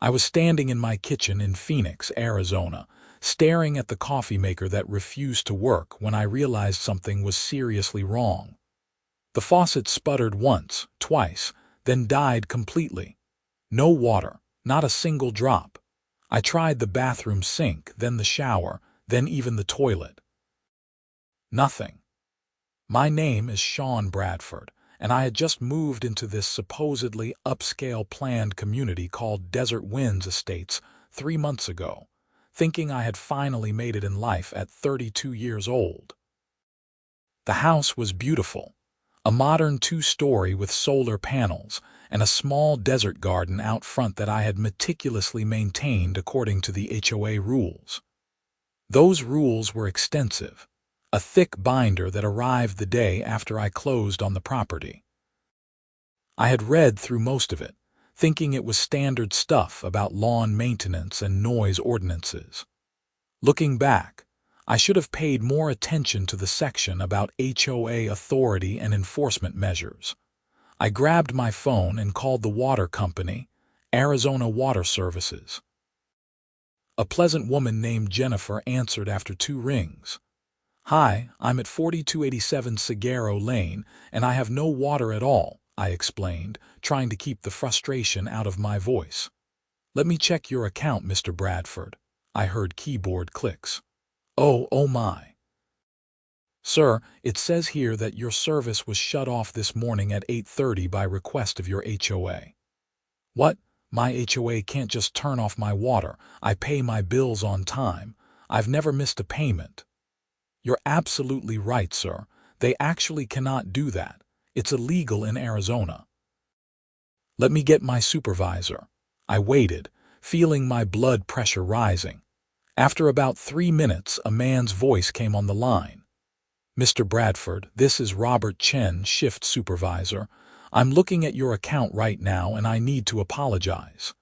I was standing in my kitchen in Phoenix, Arizona, staring at the coffee maker that refused to work when I realized something was seriously wrong. The faucet sputtered once, twice, then died completely. No water, not a single drop. I tried the bathroom sink, then the shower, then even the toilet. Nothing. My name is Sean Bradford, and I had just moved into this supposedly upscale planned community called Desert Winds Estates 3 months ago, thinking I had finally made it in life at 32 years old. The house was beautiful, a modern two-story with solar panels and a small desert garden out front that I had meticulously maintained according to the HOA rules. Those rules were extensive, a thick binder that arrived the day after I closed on the property. I had read through most of it, thinking it was standard stuff about lawn maintenance and noise ordinances. Looking back, I should have paid more attention to the section about HOA authority and enforcement measures. I grabbed my phone and called the water company, Arizona Water Services. A pleasant woman named Jennifer answered after 2 rings. "Hi, I'm at 4287 Seguero Lane, and I have no water at all," I explained, trying to keep the frustration out of my voice. "Let me check your account, Mr. Bradford." I heard keyboard clicks. Oh my. "Sir, it says here that your service was shut off this morning at 8:30 by request of your HOA. "What? My HOA can't just turn off my water. I pay my bills on time. I've never missed a payment." "You're absolutely right, sir. They actually cannot do that. It's illegal in Arizona." "Let me get my supervisor." I waited, feeling my blood pressure rising. After about 3 minutes, a man's voice came on the line. "Mr. Bradford, this is Robert Chen, shift supervisor. I'm looking at your account right now and I need to apologize.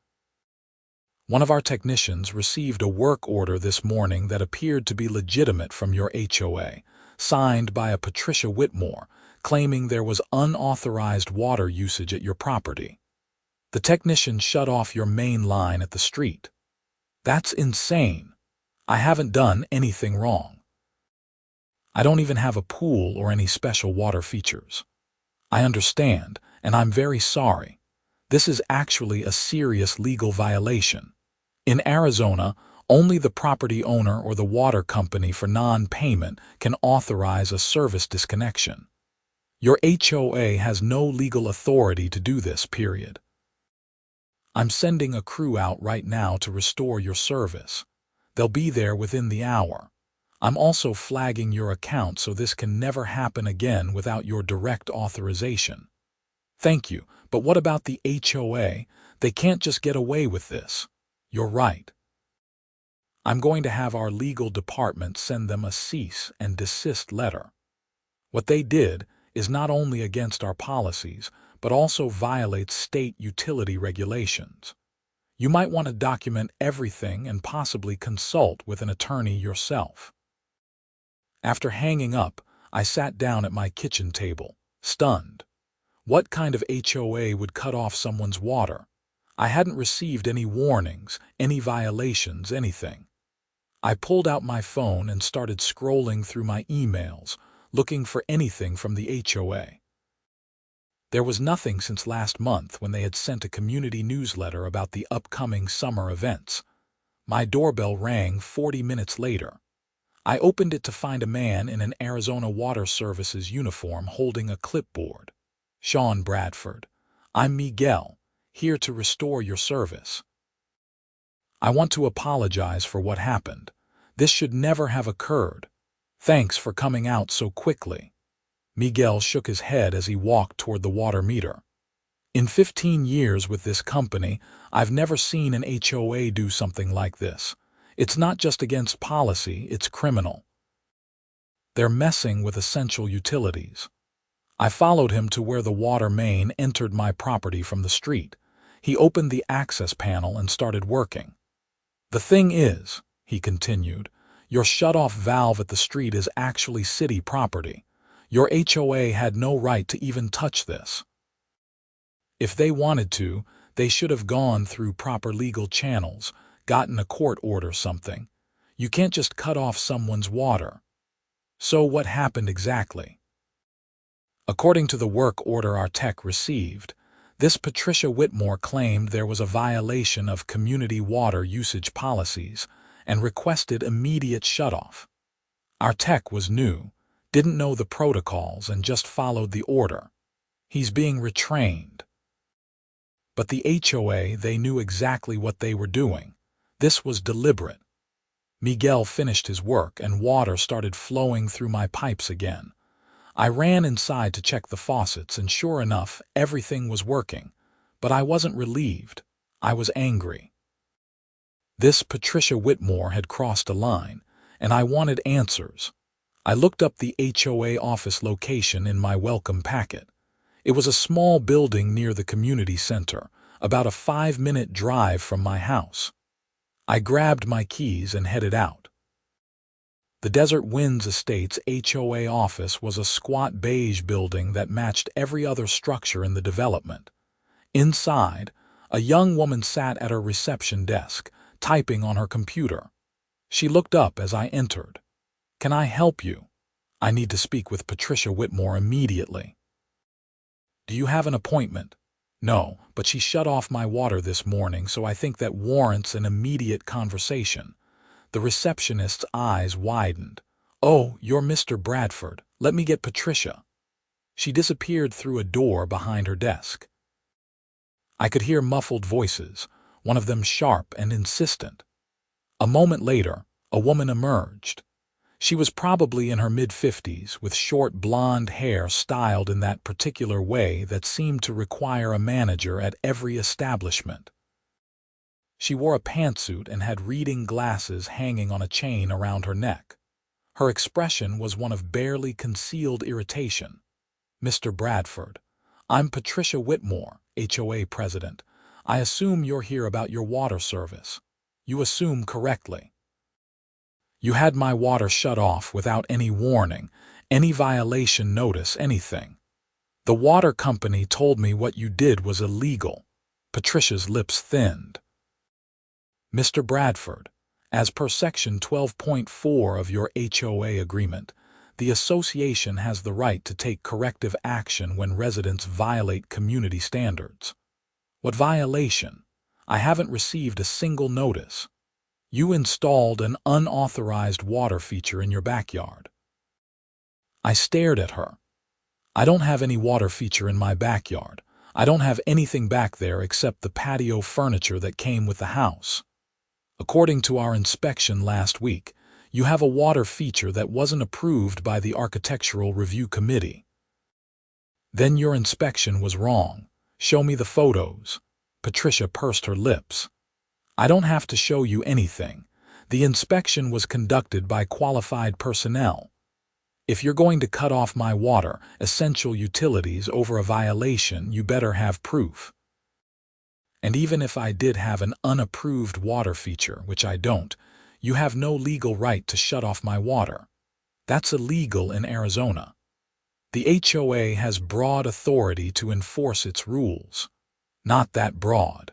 One of our technicians received a work order this morning that appeared to be legitimate from your HOA, signed by a Patricia Whitmore, claiming there was unauthorized water usage at your property. The technician shut off your main line at the street. That's insane. I haven't done anything wrong. I don't even have a pool or any special water features. I understand, and I'm very sorry. This is actually a serious legal violation. In Arizona, only the property owner or the water company for non-payment can authorize a service disconnection. Your HOA has no legal authority to do this, period. I'm sending a crew out right now to restore your service. They'll be there within the hour. I'm also flagging your account so this can never happen again without your direct authorization." "Thank you, but what about the HOA? They can't just get away with this." "You're right. I'm going to have our legal department send them a cease and desist letter. What they did is not only against our policies, but also violates state utility regulations. You might want to document everything and possibly consult with an attorney yourself." After hanging up, I sat down at my kitchen table, stunned. What kind of HOA would cut off someone's water? I hadn't received any warnings, any violations, anything. I pulled out my phone and started scrolling through my emails, looking for anything from the HOA. There was nothing since last month when they had sent a community newsletter about the upcoming summer events. My doorbell rang 40 minutes later. I opened it to find a man in an Arizona Water Services uniform holding a clipboard. "Sean Bradford, I'm Miguel, here to restore your service. I want to apologize for what happened. This should never have occurred. Thanks for coming out so quickly." Miguel shook his head as he walked toward the water meter. "In 15 years with this company, I've never seen an HOA do something like this. It's not just against policy, it's criminal. They're messing with essential utilities." I followed him to where the water main entered my property from the street. He opened the access panel and started working. "The thing is," he continued, "your shut-off valve at the street is actually city property. Your HOA had no right to even touch this. If they wanted to, They should have gone through proper legal channels, gotten a court order something. You can't just cut off someone's water. So what happened exactly? According to the work order our tech received, this Patricia Whitmore claimed there was a violation of community water usage policies and requested immediate shutoff. Our tech was new, didn't know the protocols, and just followed the order. He's being retrained. But the HOA, they knew exactly what they were doing. This was deliberate. Miguel finished his work and water started flowing through my pipes again. I ran inside to check the faucets and sure enough, everything was working. But I wasn't relieved. I was angry. This Patricia Whitmore had crossed a line, and I wanted answers. I looked up the HOA office location in my welcome packet. It was a small building near the community center, about a 5-minute drive from my house. I grabbed my keys and headed out. The Desert Winds Estates HOA office was a squat beige building that matched every other structure in the development. Inside, a young woman sat at her reception desk, typing on her computer. She looked up as I entered. "Can I help you? I need to speak with Patricia Whitmore immediately." "Do you have an appointment?" "No, but she shut off my water this morning, so I think that warrants an immediate conversation." The receptionist's eyes widened. "Oh, you're Mr. Bradford. Let me get Patricia." She disappeared through a door behind her desk. I could hear muffled voices, one of them sharp and insistent. A moment later, a woman emerged. She was probably in her mid-50s, with short blonde hair styled in that particular way that seemed to require a manager at every establishment. She wore a pantsuit and had reading glasses hanging on a chain around her neck. Her expression was one of barely concealed irritation. "Mr. Bradford, I'm Patricia Whitmore, HOA president. I assume you're here about your water service." "You assume correctly. You had my water shut off without any warning, any violation notice, anything. The water company told me what you did was illegal." Patricia's lips thinned. "Mr. Bradford, as per Section 12.4 of your HOA agreement, the association has the right to take corrective action when residents violate community standards." "What violation? I haven't received a single notice." "You installed an unauthorized water feature in your backyard." I stared at her. "I don't have any water feature in my backyard. I don't have anything back there except the patio furniture that came with the house. According to our inspection last week, you have a water feature that wasn't approved by the Architectural Review Committee." "Then your inspection was wrong. Show me the photos." Patricia pursed her lips. "I don't have to show you anything. The inspection was conducted by qualified personnel. If you're going to cut off my water, essential utilities, over a violation, you better have proof. And even if I did have an unapproved water feature, which I don't, you have no legal right to shut off my water. That's illegal in Arizona. The HOA has broad authority to enforce its rules. Not that broad.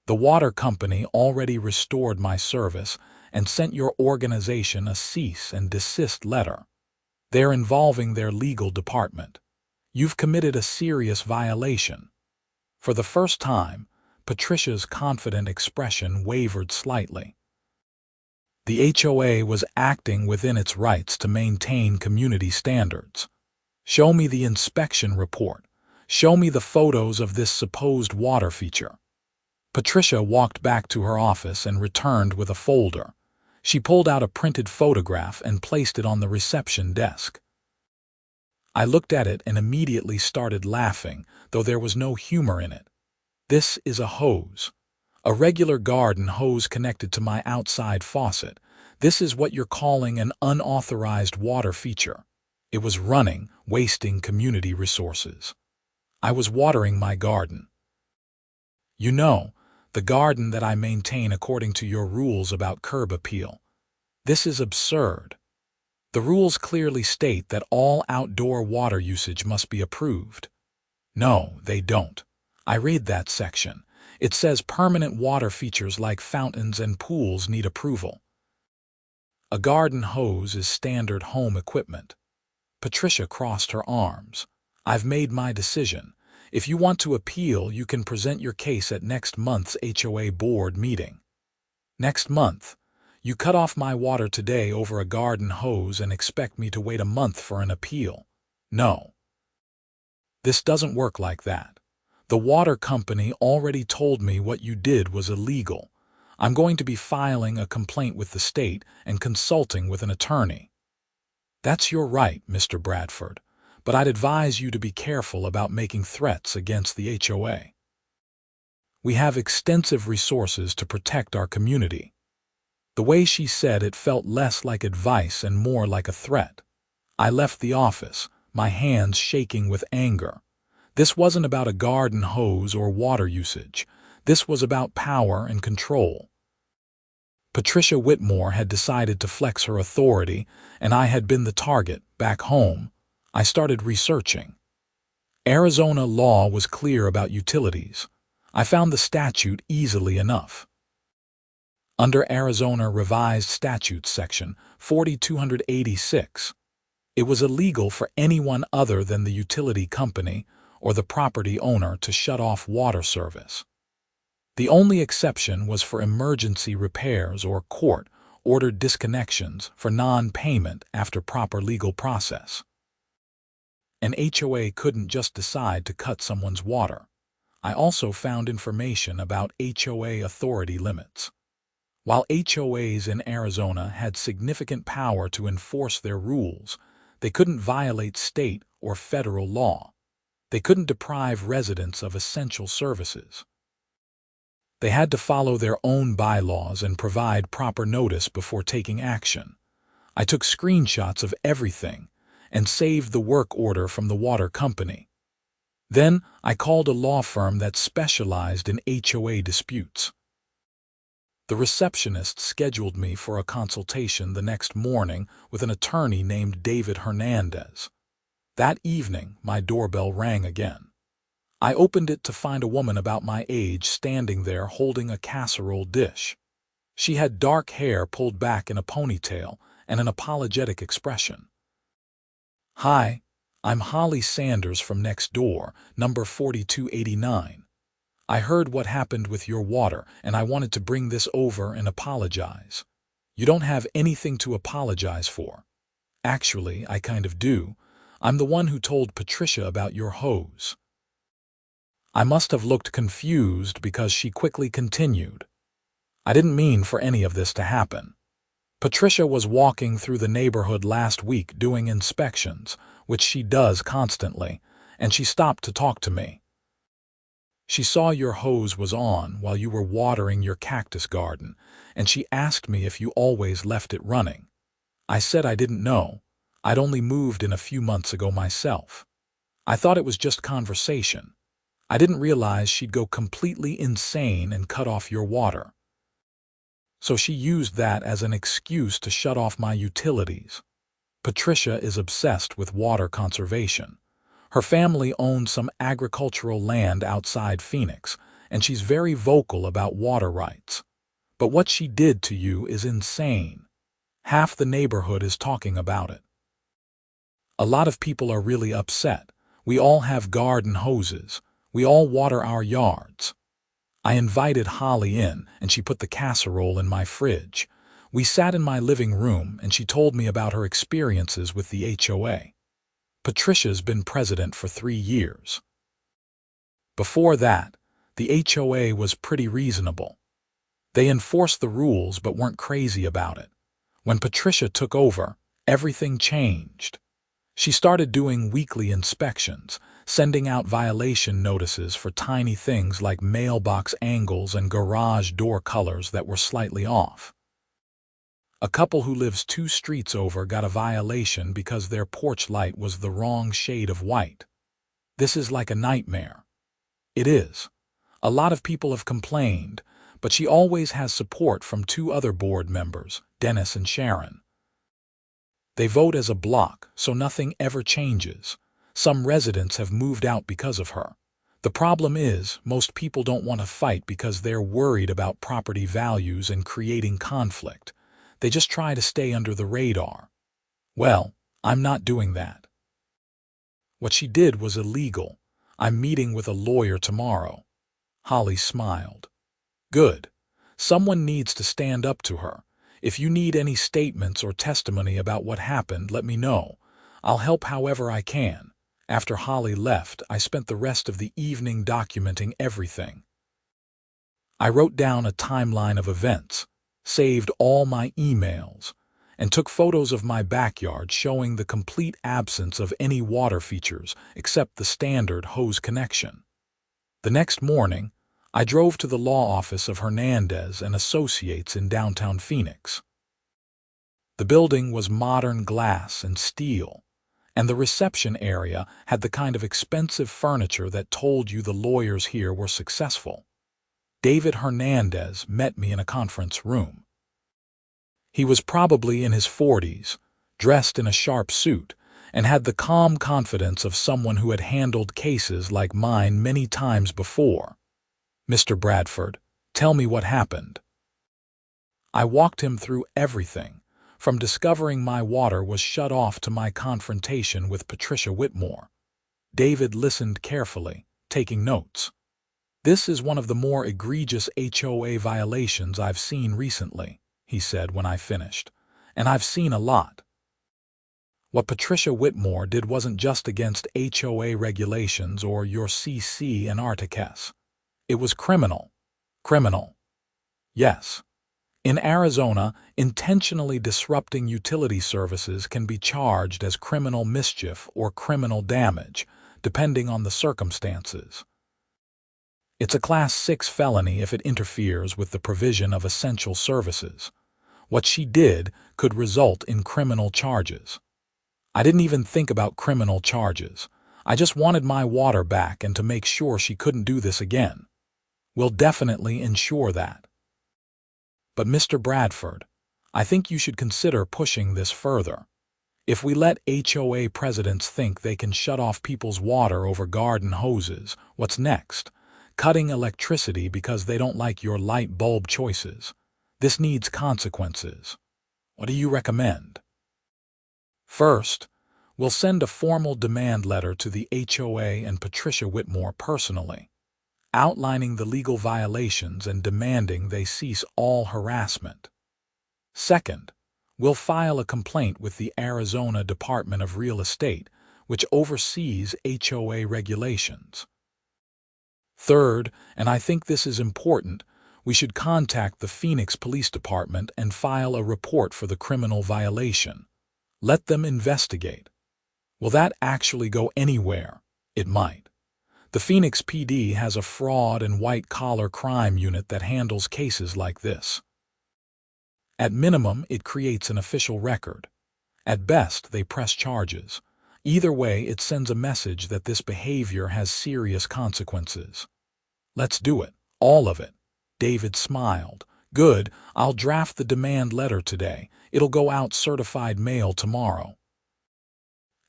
The water company already restored my service and sent your organization a cease and desist letter. They're involving their legal department. You've committed a serious violation." For the first time, Patricia's confident expression wavered slightly. The HOA was acting within its rights to maintain community standards. "Show me the inspection report. Show me the photos of this supposed water feature." Patricia walked back to her office and returned with a folder. She pulled out a printed photograph and placed it on the reception desk. I looked at it and immediately started laughing, though there was no humor in it. "This is a hose. A regular garden hose connected to my outside faucet. This is what you're calling an unauthorized water feature." It was running, wasting community resources. I was watering my garden. "You know, the garden that I maintain according to your rules about curb appeal. This is absurd. The rules clearly state that all outdoor water usage must be approved." "No, they don't. I read that section. It says permanent water features like fountains and pools need approval. A garden hose is standard home equipment. Patricia crossed her arms. I've made my decision. If you want to appeal, you can present your case at next month's HOA board meeting. Next month? You cut off my water today over a garden hose and expect me to wait a month for an appeal? No. This doesn't work like that. The water company already told me what you did was illegal. I'm going to be filing a complaint with the state and consulting with an attorney. That's your right, Mr. Bradford, but I'd advise you to be careful about making threats against the HOA. We have extensive resources to protect our community. The way she said it felt less like advice and more like a threat. I left the office, my hands shaking with anger. This wasn't about a garden hose or water usage. This was about power and control. Patricia Whitmore had decided to flex her authority, and I had been the target. Back home, I started researching. Arizona law was clear about utilities. I found the statute easily enough. Under Arizona Revised Statutes Section 4286, it was illegal for anyone other than the utility company or the property owner to shut off water service. The only exception was for emergency repairs or court-ordered disconnections for non-payment after proper legal process. An HOA couldn't just decide to cut someone's water. I also found information about HOA authority limits. While HOAs in Arizona had significant power to enforce their rules, they couldn't violate state or federal law. They couldn't deprive residents of essential services. They had to follow their own bylaws and provide proper notice before taking action. I took screenshots of everything and saved the work order from the water company. Then I called a law firm that specialized in HOA disputes. The receptionist scheduled me for a consultation the next morning with an attorney named David Hernandez. That evening, my doorbell rang again. I opened it to find a woman about my age standing there holding a casserole dish. She had dark hair pulled back in a ponytail and an apologetic expression. "Hi, I'm Holly Sanders from next door, number 4289. I heard what happened with your water, and I wanted to bring this over and apologize." "You don't have anything to apologize for." "Actually, I kind of do. I'm the one who told Patricia about your hose." I must have looked confused because she quickly continued. "I didn't mean for any of this to happen. Patricia was walking through the neighborhood last week doing inspections, which she does constantly, and she stopped to talk to me. She saw your hose was on while you were watering your cactus garden, and she asked me if you always left it running. I said I didn't know. I'd only moved in a few months ago myself. I thought it was just conversation. I didn't realize she'd go completely insane and cut off your water. So she used that as an excuse to shut off my utilities. Patricia is obsessed with water conservation. Her family owns some agricultural land outside Phoenix, and she's very vocal about water rights. But what she did to you is insane. Half the neighborhood is talking about it. A lot of people are really upset. We all have garden hoses. We all water our yards. I invited Holly in, and she put the casserole in my fridge. We sat in my living room, and she told me about her experiences with the HOA. Patricia's been president for 3 years. Before that, the HOA was pretty reasonable. They enforced the rules but weren't crazy about it. When Patricia took over, everything changed. She started doing weekly inspections, sending out violation notices for tiny things like mailbox angles and garage door colors that were slightly off. A couple who lives 2 streets over got a violation because their porch light was the wrong shade of white. This is like a nightmare. It is. A lot of people have complained, but she always has support from 2 other board members, Dennis and Sharon. They vote as a block, so nothing ever changes. Some residents have moved out because of her. The problem is, most people don't want to fight because they're worried about property values and creating conflict. They just try to stay under the radar. Well, I'm not doing that. What she did was illegal. I'm meeting with a lawyer tomorrow. Holly smiled. Good. Someone needs to stand up to her. If you need any statements or testimony about what happened, let me know. I'll help however I can. After Holly left, I spent the rest of the evening documenting everything. I wrote down a timeline of events, saved all my emails, and took photos of my backyard showing the complete absence of any water features except the standard hose connection. The next morning, I drove to the law office of Hernandez and Associates in downtown Phoenix. The building was modern glass and steel, and the reception area had the kind of expensive furniture that told you the lawyers here were successful. David Hernandez met me in a conference room. He was probably in his 40s, dressed in a sharp suit, and had the calm confidence of someone who had handled cases like mine many times before. "Mr. Bradford, tell me what happened." I walked him through everything, from discovering my water was shut off to my confrontation with Patricia Whitmore. David listened carefully, taking notes. "This is one of the more egregious HOA violations I've seen recently," he said when I finished, "and I've seen a lot. What Patricia Whitmore did wasn't just against HOA regulations or your CC and Articus. It was criminal. Criminal. Yes. In Arizona, intentionally disrupting utility services can be charged as criminal mischief or criminal damage, depending on the circumstances. It's a Class 6 felony if it interferes with the provision of essential services. What she did could result in criminal charges. I didn't even think about criminal charges. I just wanted my water back and to make sure she couldn't do this again. We'll definitely ensure that. But Mr. Bradford, I think you should consider pushing this further. If we let HOA presidents think they can shut off people's water over garden hoses, what's next? Cutting electricity because they don't like your light bulb choices. This needs consequences. What do you recommend? First, we'll send a formal demand letter to the HOA and Patricia Whitmore personally, outlining the legal violations and demanding they cease all harassment. Second, we'll file a complaint with the Arizona Department of Real Estate, which oversees HOA regulations. Third, and I think this is important, we should contact the Phoenix Police Department and file a report for the criminal violation. Let them investigate. Will that actually go anywhere? It might. The Phoenix PD has a fraud and white-collar crime unit that handles cases like this. At minimum, it creates an official record. At best, they press charges. Either way, it sends a message that this behavior has serious consequences. Let's do it. All of it. David smiled. Good, I'll draft the demand letter today. It'll go out certified mail tomorrow.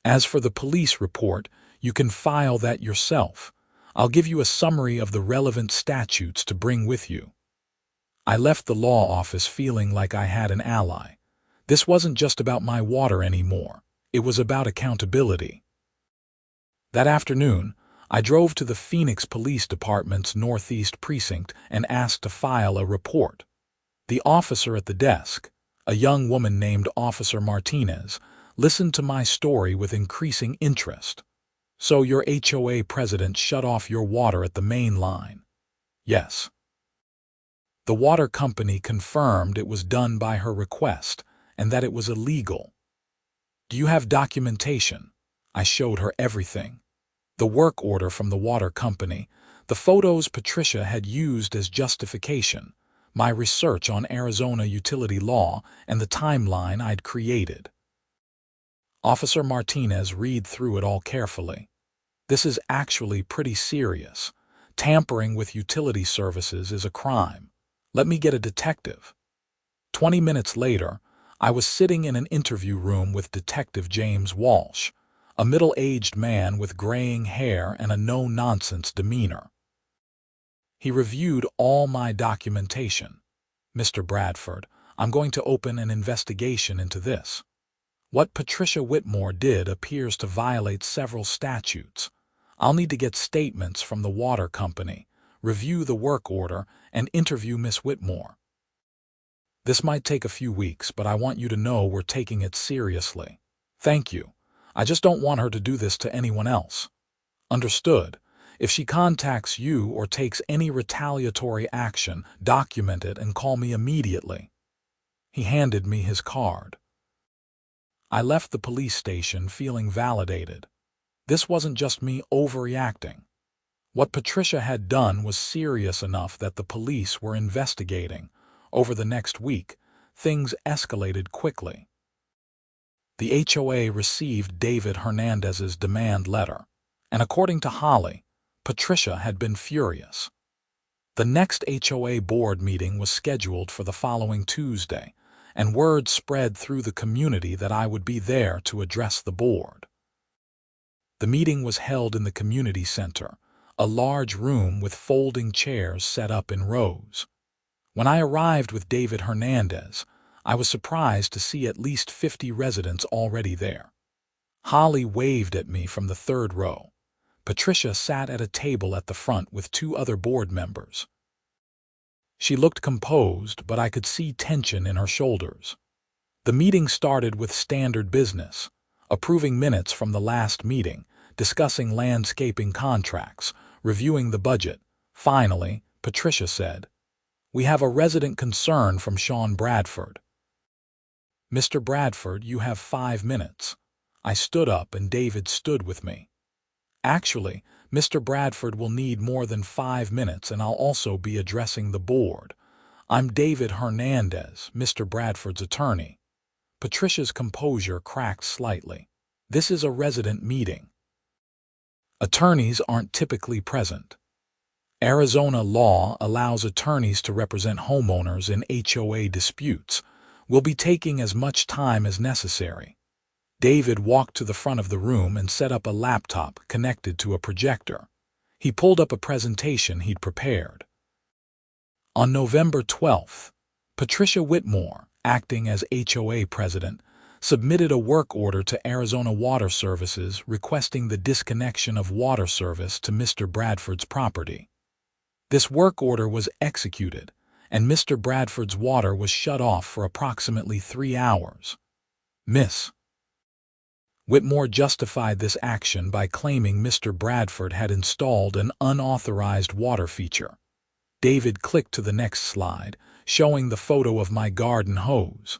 As for the police report, you can file that yourself. I'll give you a summary of the relevant statutes to bring with you. I left the law office feeling like I had an ally. This wasn't just about my water anymore. It was about accountability. That afternoon, I drove to the Phoenix Police Department's Northeast Precinct and asked to file a report. The officer at the desk, a young woman named Officer Martinez, listened to my story with increasing interest. "So your HOA president shut off your water at the main line?" "Yes." The water company confirmed it was done by her request and that it was illegal. "Do you have documentation?" I showed her everything. The work order from the water company, the photos Patricia had used as justification, my research on Arizona utility law, and the timeline I'd created. Officer Martinez read through it all carefully. "This is actually pretty serious. Tampering with utility services is a crime. Let me get a detective." 20 minutes later, I was sitting in an interview room with Detective James Walsh, a middle-aged man with graying hair and a no-nonsense demeanor. He reviewed all my documentation. "Mr. Bradford, I'm going to open an investigation into this. What Patricia Whitmore did appears to violate several statutes. I'll need to get statements from the water company, review the work order, and interview Miss Whitmore. This might take a few weeks, but I want you to know we're taking it seriously." "Thank you. I just don't want her to do this to anyone else." "Understood. If she contacts you or takes any retaliatory action, document it and call me immediately." He handed me his card. I left the police station feeling validated. This wasn't just me overreacting. What Patricia had done was serious enough that the police were investigating. Over the next week, things escalated quickly. The HOA received David Hernandez's demand letter, and according to Holly, Patricia had been furious. The next HOA board meeting was scheduled for the following Tuesday, and word spread through the community that I would be there to address the board. The meeting was held in the community center, a large room with folding chairs set up in rows. When I arrived with David Hernandez, I was surprised to see at least 50 residents already there. Holly waved at me from the third row. Patricia sat at a table at the front with 2 other board members. She looked composed, but I could see tension in her shoulders. The meeting started with standard business, approving minutes from the last meeting, discussing landscaping contracts, reviewing the budget. Finally, Patricia said, "We have a resident concern from Sean Bradford." "Mr. Bradford, you have 5 minutes." I stood up and David stood with me. "Actually, Mr. Bradford will need more than 5 minutes, and I'll also be addressing the board. I'm David Hernandez, Mr. Bradford's attorney." Patricia's composure cracked slightly. "This is a resident meeting. Attorneys aren't typically present. Arizona law allows attorneys to represent homeowners in HOA disputes. We'll be taking as much time as necessary." David walked to the front of the room and set up a laptop connected to a projector. He pulled up a presentation he'd prepared. On November 12th, Patricia Whitmore, acting as HOA president, submitted a work order to Arizona Water Services requesting the disconnection of water service to Mr. Bradford's property. This work order was executed, and Mr. Bradford's water was shut off for approximately 3 hours. Miss Whitmore justified this action by claiming Mr. Bradford had installed an unauthorized water feature. David clicked to the next slide, showing the photo of my garden hose.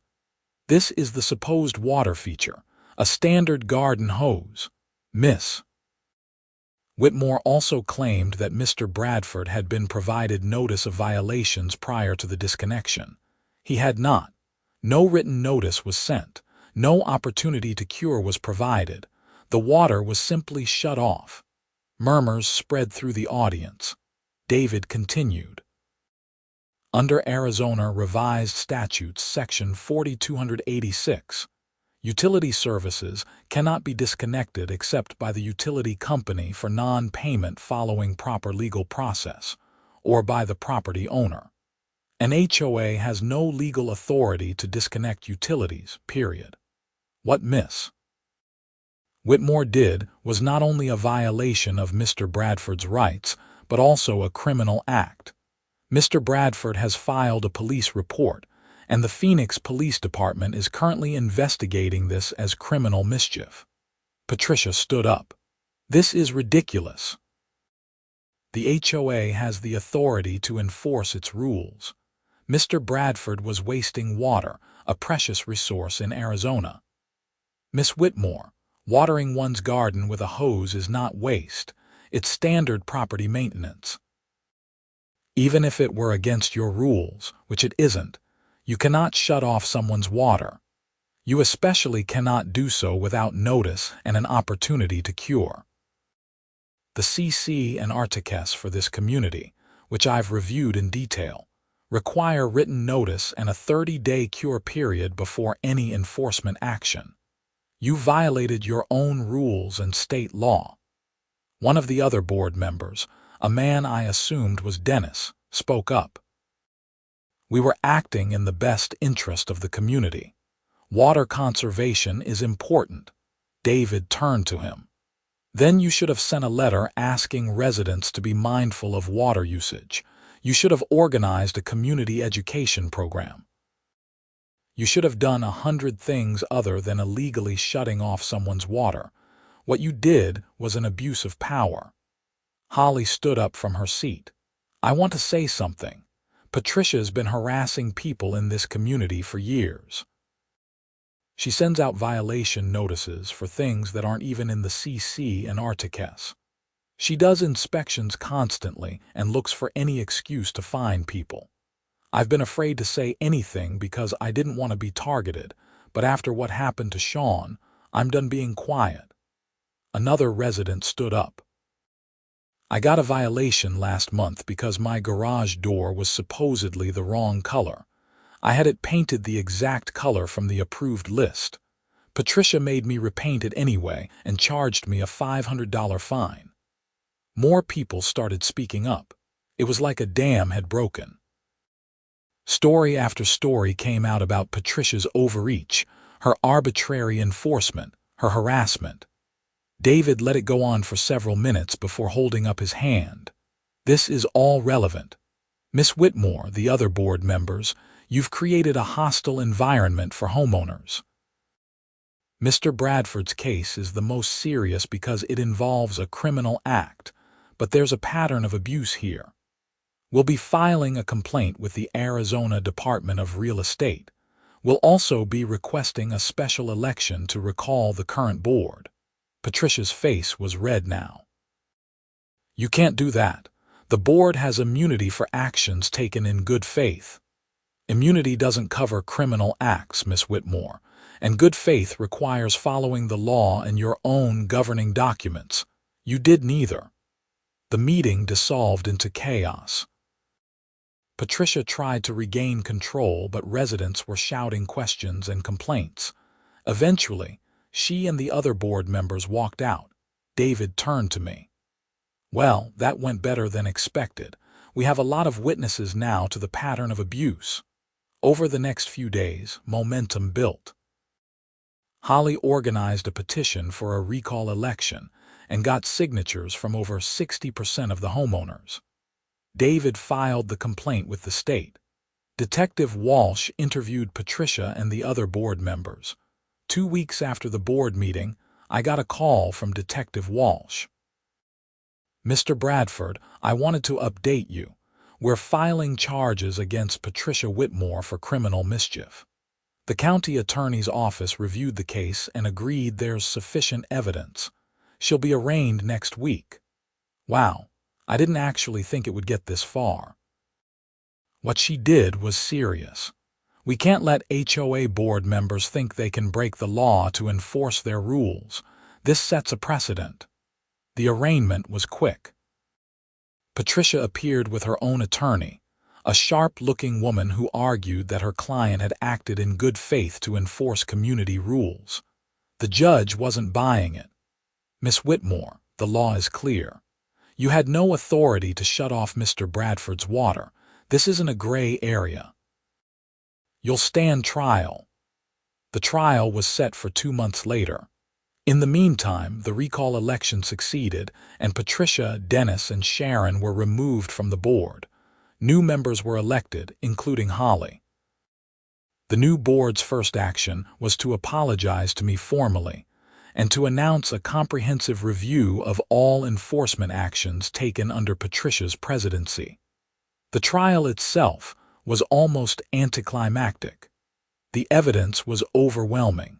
"This is the supposed water feature, a standard garden hose." Miss Whitmore also claimed that Mr. Bradford had been provided notice of violations prior to the disconnection. He had not. No written notice was sent. No opportunity to cure was provided. The water was simply shut off. Murmurs spread through the audience. David continued. Under Arizona Revised Statutes Section 4286, utility services cannot be disconnected except by the utility company for non-payment following proper legal process, or by the property owner. An HOA has no legal authority to disconnect utilities, period. What Miss Whitmore did was not only a violation of Mr. Bradford's rights, but also a criminal act. Mr. Bradford has filed a police report, and the Phoenix Police Department is currently investigating this as criminal mischief. Patricia stood up. "This is ridiculous. The HOA has the authority to enforce its rules. Mr. Bradford was wasting water, a precious resource in Arizona." "Miss Whitmore, watering one's garden with a hose is not waste. It's standard property maintenance. Even if it were against your rules, which it isn't, you cannot shut off someone's water. You especially cannot do so without notice and an opportunity to cure. The CC and RTCS for this community, which I've reviewed in detail, require written notice and a 30-day cure period before any enforcement action. You violated your own rules and state law. One of the other board members, a man I assumed was Dennis, spoke up. We were acting in the best interest of the community. Water conservation is important. David turned to him. Then you should have sent a letter asking residents to be mindful of water usage. You should have organized a community education program. You should have done 100 things other than illegally shutting off someone's water. What you did was an abuse of power. Holly stood up from her seat. I want to say something. Patricia's been harassing people in this community for years. She sends out violation notices for things that aren't even in the CC and Articus. She does inspections constantly and looks for any excuse to fine people. I've been afraid to say anything because I didn't want to be targeted, but after what happened to Sean, I'm done being quiet. Another resident stood up. I got a violation last month because my garage door was supposedly the wrong color. I had it painted the exact color from the approved list. Patricia made me repaint it anyway and charged me a $500 fine. More people started speaking up. It was like a dam had broken. Story after story came out about Patricia's overreach, her arbitrary enforcement, her harassment. David let it go on for several minutes before holding up his hand. This is all relevant. Miss Whitmore, the other board members, you've created a hostile environment for homeowners. Mr. Bradford's case is the most serious because it involves a criminal act, but there's a pattern of abuse here. We'll be filing a complaint with the Arizona Department of Real Estate. We'll also be requesting a special election to recall the current board. Patricia's face was red now. You can't do that. The board has immunity for actions taken in good faith. Immunity doesn't cover criminal acts, Miss Whitmore, and good faith requires following the law and your own governing documents. You did neither. The meeting dissolved into chaos. Patricia tried to regain control, but residents were shouting questions and complaints. Eventually, she and the other board members walked out. David turned to me. Well, that went better than expected. We have a lot of witnesses now to the pattern of abuse. Over the next few days, momentum built. Holly organized a petition for a recall election and got signatures from over 60% of the homeowners. David filed the complaint with the state. Detective Walsh interviewed Patricia and the other board members. 2 weeks after the board meeting, I got a call from Detective Walsh. Mr. Bradford, I wanted to update you. We're filing charges against Patricia Whitmore for criminal mischief. The county attorney's office reviewed the case and agreed there's sufficient evidence. She'll be arraigned next week. Wow, I didn't actually think it would get this far. What she did was serious. We can't let HOA board members think they can break the law to enforce their rules. This sets a precedent. The arraignment was quick. Patricia appeared with her own attorney, a sharp-looking woman who argued that her client had acted in good faith to enforce community rules. The judge wasn't buying it. Miss Whitmore, the law is clear. You had no authority to shut off Mr. Bradford's water. This isn't a gray area. You'll stand trial. The trial was set for 2 months later. In the meantime, the recall election succeeded, and Patricia, Dennis, and Sharon were removed from the board. New members were elected, including Holly. The new board's first action was to apologize to me formally and to announce a comprehensive review of all enforcement actions taken under Patricia's presidency. The trial itself was almost anticlimactic. The evidence was overwhelming.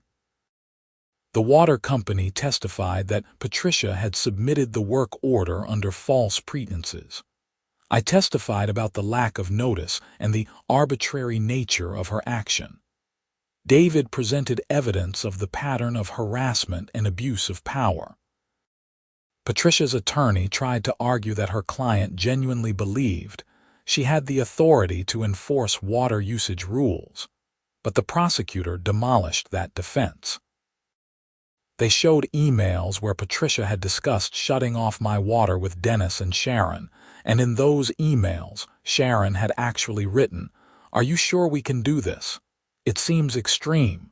The water company testified that Patricia had submitted the work order under false pretenses. I testified about the lack of notice and the arbitrary nature of her action. David presented evidence of the pattern of harassment and abuse of power. Patricia's attorney tried to argue that her client genuinely believed she had the authority to enforce water usage rules, but the prosecutor demolished that defense. They showed emails where Patricia had discussed shutting off my water with Dennis and Sharon, and in those emails, Sharon had actually written, "Are you sure we can do this? It seems extreme."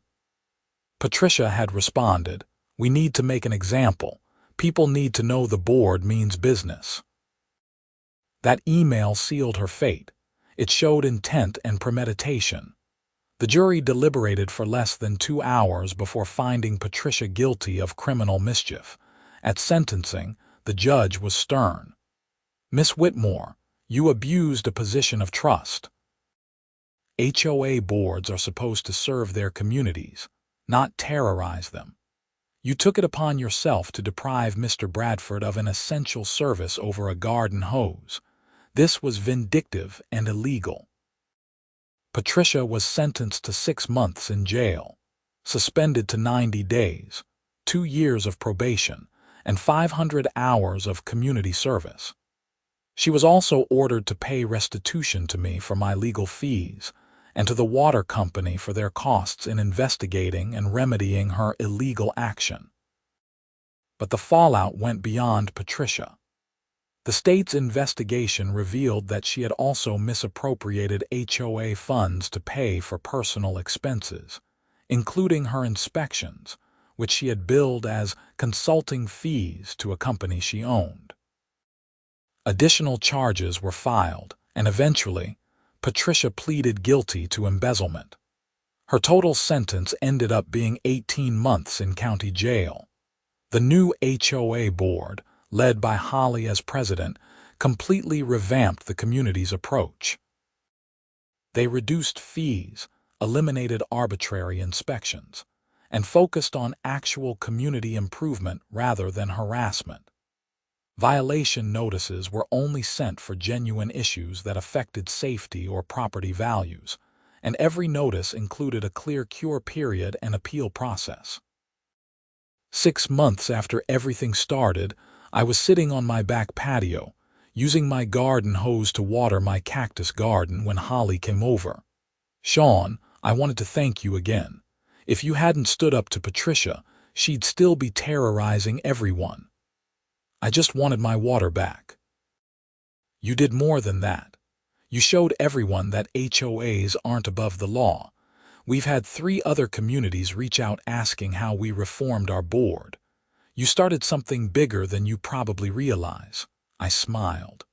Patricia had responded, "We need to make an example. People need to know the board means business." That email sealed her fate. It showed intent and premeditation. The jury deliberated for less than 2 hours before finding Patricia guilty of criminal mischief. At sentencing, the judge was stern. "Miss Whitmore, you abused a position of trust. HOA boards are supposed to serve their communities, not terrorize them. You took it upon yourself to deprive Mr. Bradford of an essential service over a garden hose. This was vindictive and illegal." Patricia was sentenced to 6 months in jail, suspended to 90 days, 2 years of probation, and 500 hours of community service. She was also ordered to pay restitution to me for my legal fees and to the water company for their costs in investigating and remedying her illegal action. But the fallout went beyond Patricia. The state's investigation revealed that she had also misappropriated HOA funds to pay for personal expenses, including her inspections, which she had billed as consulting fees to a company she owned. Additional charges were filed, and eventually, Patricia pleaded guilty to embezzlement. Her total sentence ended up being 18 months in county jail. The new HOA board, led by Holly as president, completely revamped the community's approach. They reduced fees, eliminated arbitrary inspections, and focused on actual community improvement rather than harassment. Violation notices were only sent for genuine issues that affected safety or property values, and every notice included a clear cure period and appeal process. 6 months after everything started, I was sitting on my back patio, using my garden hose to water my cactus garden when Holly came over. "Sean, I wanted to thank you again. If you hadn't stood up to Patricia, she'd still be terrorizing everyone. I just wanted my water back." "You did more than that. You showed everyone that HOAs aren't above the law. We've had 3 other communities reach out asking how we reformed our board. You started something bigger than you probably realize." I smiled.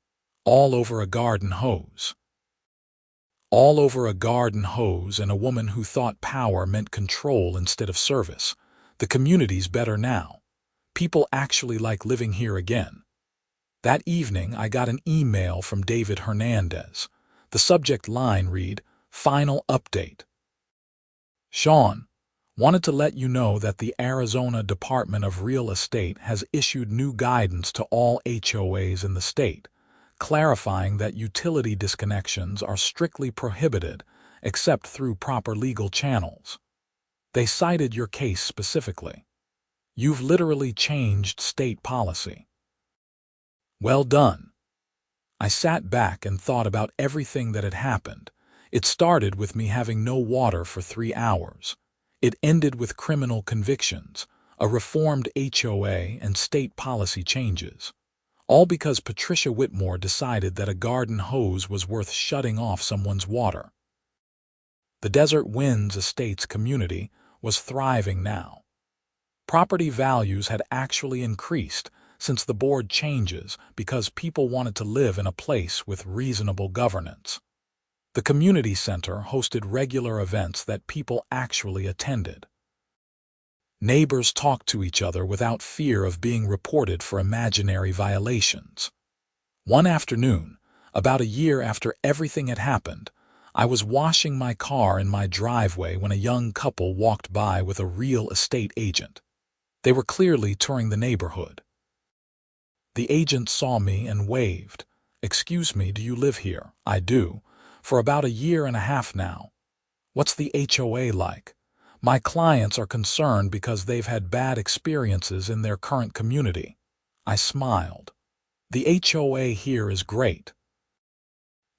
"All over a garden hose." All over a garden hose and a woman who thought power meant control instead of service. The community's better now. People actually like living here again. That evening, I got an email from David Hernandez. The subject line read, "Final update. Sean, wanted to let you know that the Arizona Department of Real Estate has issued new guidance to all HOAs in the state, clarifying that utility disconnections are strictly prohibited except through proper legal channels." They cited your case specifically. "You've literally changed state policy." Well done. I sat back and thought about everything that had happened. It started with me having no water for 3 hours. It ended with criminal convictions, a reformed HOA, and state policy changes. All because Patricia Whitmore decided that a garden hose was worth shutting off someone's water. The Desert Winds Estates community was thriving now. Property values had actually increased since the board changes because people wanted to live in a place with reasonable governance. The community center hosted regular events that people actually attended. Neighbors talked to each other without fear of being reported for imaginary violations. One afternoon, about a year after everything had happened, I was washing my car in my driveway when a young couple walked by with a real estate agent. They were clearly touring the neighborhood. The agent saw me and waved. "Excuse me, do you live here?" "I do. For about a year and a half now." "What's the HOA like?" "My clients are concerned because they've had bad experiences in their current community." I smiled. "The HOA here is great.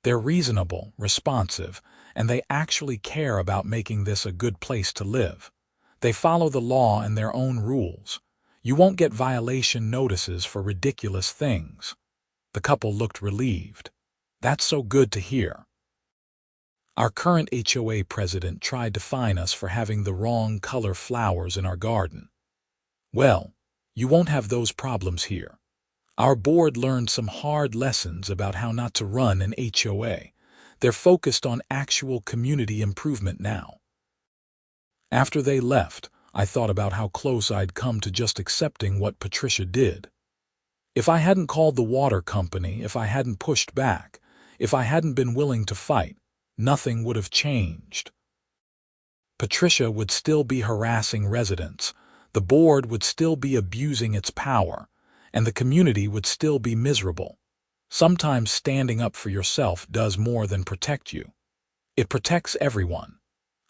They're reasonable, responsive, and they actually care about making this a good place to live. They follow the law and their own rules. You won't get violation notices for ridiculous things." The couple looked relieved. "That's so good to hear." Our current HOA president tried to fine us for having the wrong color flowers in our garden. Well, you won't have those problems here. Our board learned some hard lessons about how not to run an HOA. They're focused on actual community improvement now. After they left, I thought about how close I'd come to just accepting what Patricia did. If I hadn't called the water company, if I hadn't pushed back, if I hadn't been willing to fight, nothing would have changed. Patricia would still be harassing residents, the board would still be abusing its power, and the community would still be miserable. Sometimes standing up for yourself does more than protect you. It protects everyone.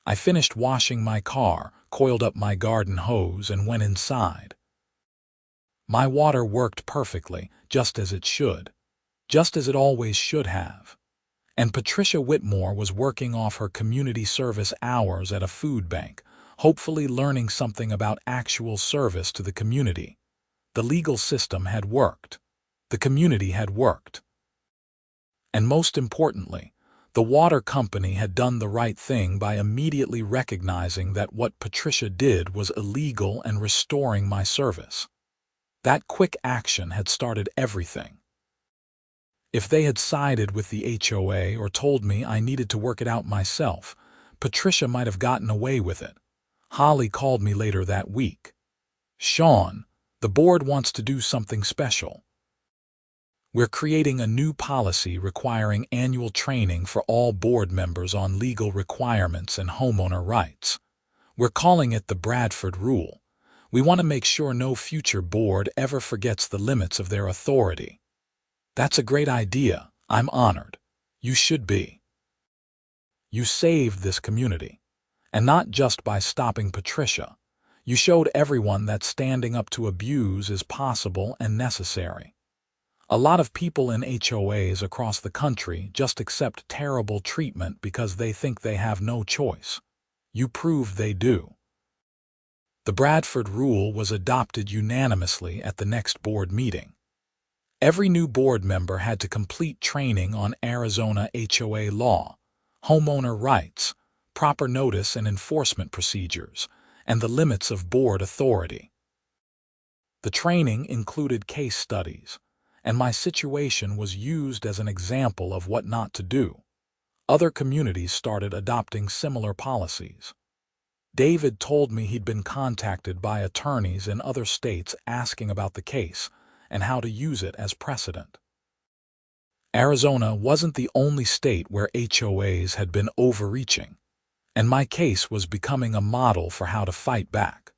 I finished washing my car, coiled up my garden hose, and went inside. My water worked perfectly, just as it should. Just as it always should have. And Patricia Whitmore was working off her community service hours at a food bank, hopefully learning something about actual service to the community. The legal system had worked. The community had worked. And most importantly, the water company had done the right thing by immediately recognizing that what Patricia did was illegal and restoring my service. That quick action had started everything. If they had sided with the HOA or told me I needed to work it out myself, Patricia might have gotten away with it. Holly called me later that week. "Sean, the board wants to do something special. We're creating a new policy requiring annual training for all board members on legal requirements and homeowner rights. We're calling it the Bradford Rule. We want to make sure no future board ever forgets the limits of their authority." That's a great idea. I'm honored. You should be. You saved this community. And not just by stopping Patricia. You showed everyone that standing up to abuse is possible and necessary. A lot of people in HOAs across the country just accept terrible treatment because they think they have no choice. You proved they do. The Bradford Rule was adopted unanimously at the next board meeting. Every new board member had to complete training on Arizona HOA law, homeowner rights, proper notice and enforcement procedures, and the limits of board authority. The training included case studies, and my situation was used as an example of what not to do. Other communities started adopting similar policies. David told me he'd been contacted by attorneys in other states asking about the case and how to use it as precedent. Arizona wasn't the only state where HOAs had been overreaching, and my case was becoming a model for how to fight back.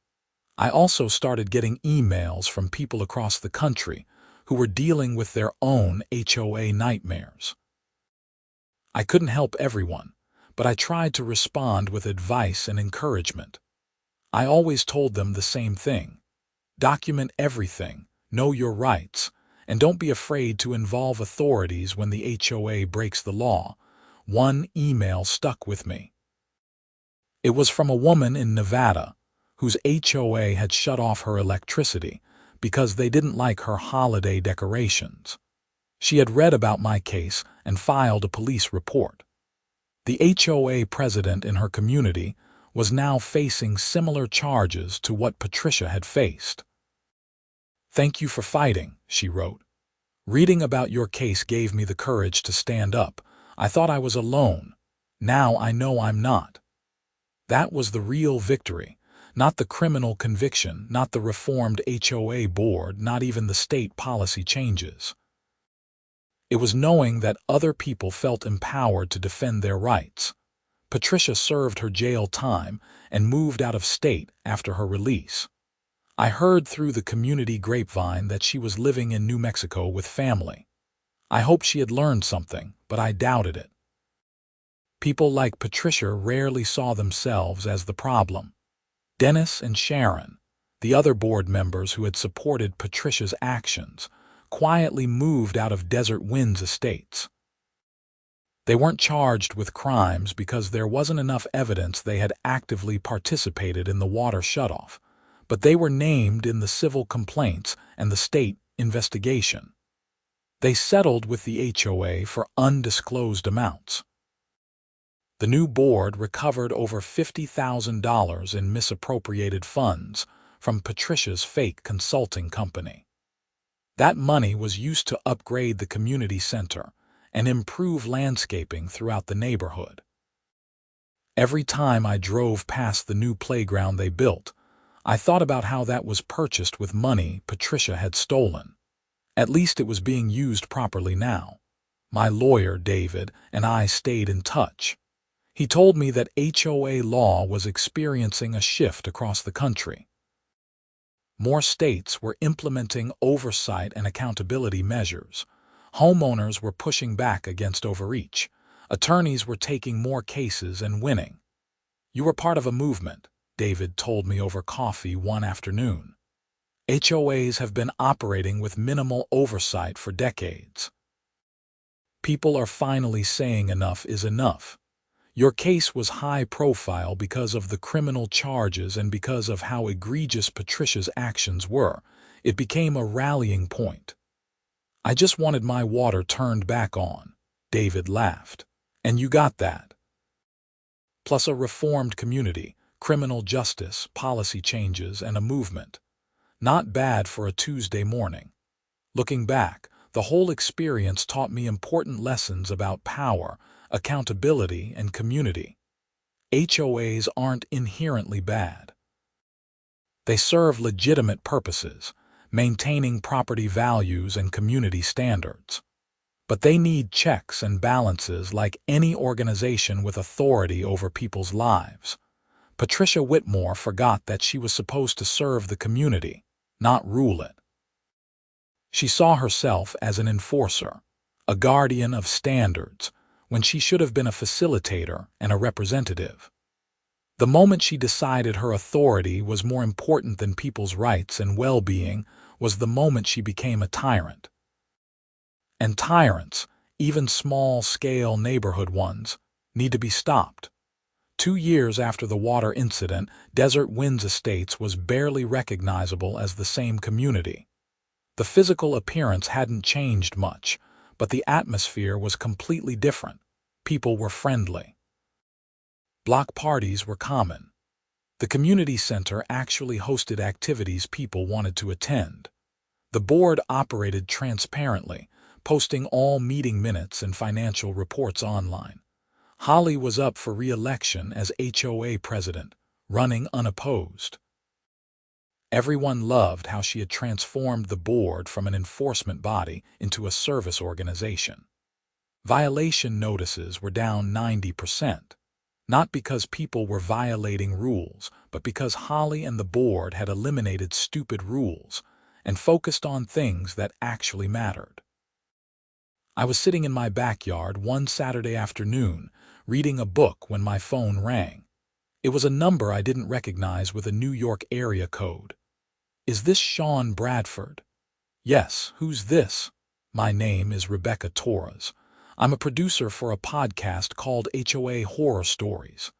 I also started getting emails from people across the country who were dealing with their own HOA nightmares. I couldn't help everyone, but I tried to respond with advice and encouragement. I always told them the same thing. Document everything, know your rights, and don't be afraid to involve authorities when the HOA breaks the law. One email stuck with me. It was from a woman in Nevada whose HOA had shut off her electricity because they didn't like her holiday decorations. She had read about my case and filed a police report. The HOA president in her community was now facing similar charges to what Patricia had faced. "Thank you for fighting," she wrote. "Reading about your case gave me the courage to stand up. I thought I was alone. Now I know I'm not." That was the real victory, not the criminal conviction, not the reformed HOA board, not even the state policy changes. It was knowing that other people felt empowered to defend their rights. Patricia served her jail time and moved out of state after her release. I heard through the community grapevine that she was living in New Mexico with family. I hoped she had learned something, but I doubted it. People like Patricia rarely saw themselves as the problem. Dennis and Sharon, the other board members who had supported Patricia's actions, quietly moved out of Desert Winds Estates. They weren't charged with crimes because there wasn't enough evidence they had actively participated in the water shutoff, but they were named in the civil complaints and the state investigation. They settled with the HOA for undisclosed amounts. The new board recovered over $50,000 in misappropriated funds from Patricia's fake consulting company. That money was used to upgrade the community center and improve landscaping throughout the neighborhood. Every time I drove past the new playground they built, I thought about how that was purchased with money Patricia had stolen. At least it was being used properly now. My lawyer, David, and I stayed in touch. He told me that HOA law was experiencing a shift across the country. More states were implementing oversight and accountability measures. Homeowners were pushing back against overreach. Attorneys were taking more cases and winning. "You were part of a movement," David told me over coffee one afternoon. "HOAs have been operating with minimal oversight for decades. People are finally saying enough is enough. Your case was high profile because of the criminal charges and because of how egregious Patricia's actions were. It became a rallying point. I just wanted my water turned back on," David laughed. "And you got that. Plus a reformed community, criminal justice, policy changes, and a movement. Not bad for a Tuesday morning." Looking back, the whole experience taught me important lessons about power, accountability, and community. HOAs aren't inherently bad. They serve legitimate purposes, maintaining property values and community standards. But they need checks and balances like any organization with authority over people's lives. Patricia Whitmore forgot that she was supposed to serve the community, not rule it. She saw herself as an enforcer, a guardian of standards, when she should have been a facilitator and a representative. The moment she decided her authority was more important than people's rights and well-being was the moment she became a tyrant. And tyrants, even small-scale neighborhood ones, need to be stopped. 2 years after the water incident, Desert Winds Estates was barely recognizable as the same community. The physical appearance hadn't changed much, but the atmosphere was completely different. People were friendly. Block parties were common. The community center actually hosted activities people wanted to attend. The board operated transparently, posting all meeting minutes and financial reports online. Holly was up for re-election as HOA president, running unopposed. Everyone loved how she had transformed the board from an enforcement body into a service organization. Violation notices were down 90%, not because people were violating rules, but because Holly and the board had eliminated stupid rules and focused on things that actually mattered. I was sitting in my backyard one Saturday afternoon, reading a book when my phone rang. It was a number I didn't recognize with a New York area code. "Is this Sean Bradford?" "Yes, who's this?" "My name is Rebecca Torres. I'm a producer for a podcast called HOA Horror Stories.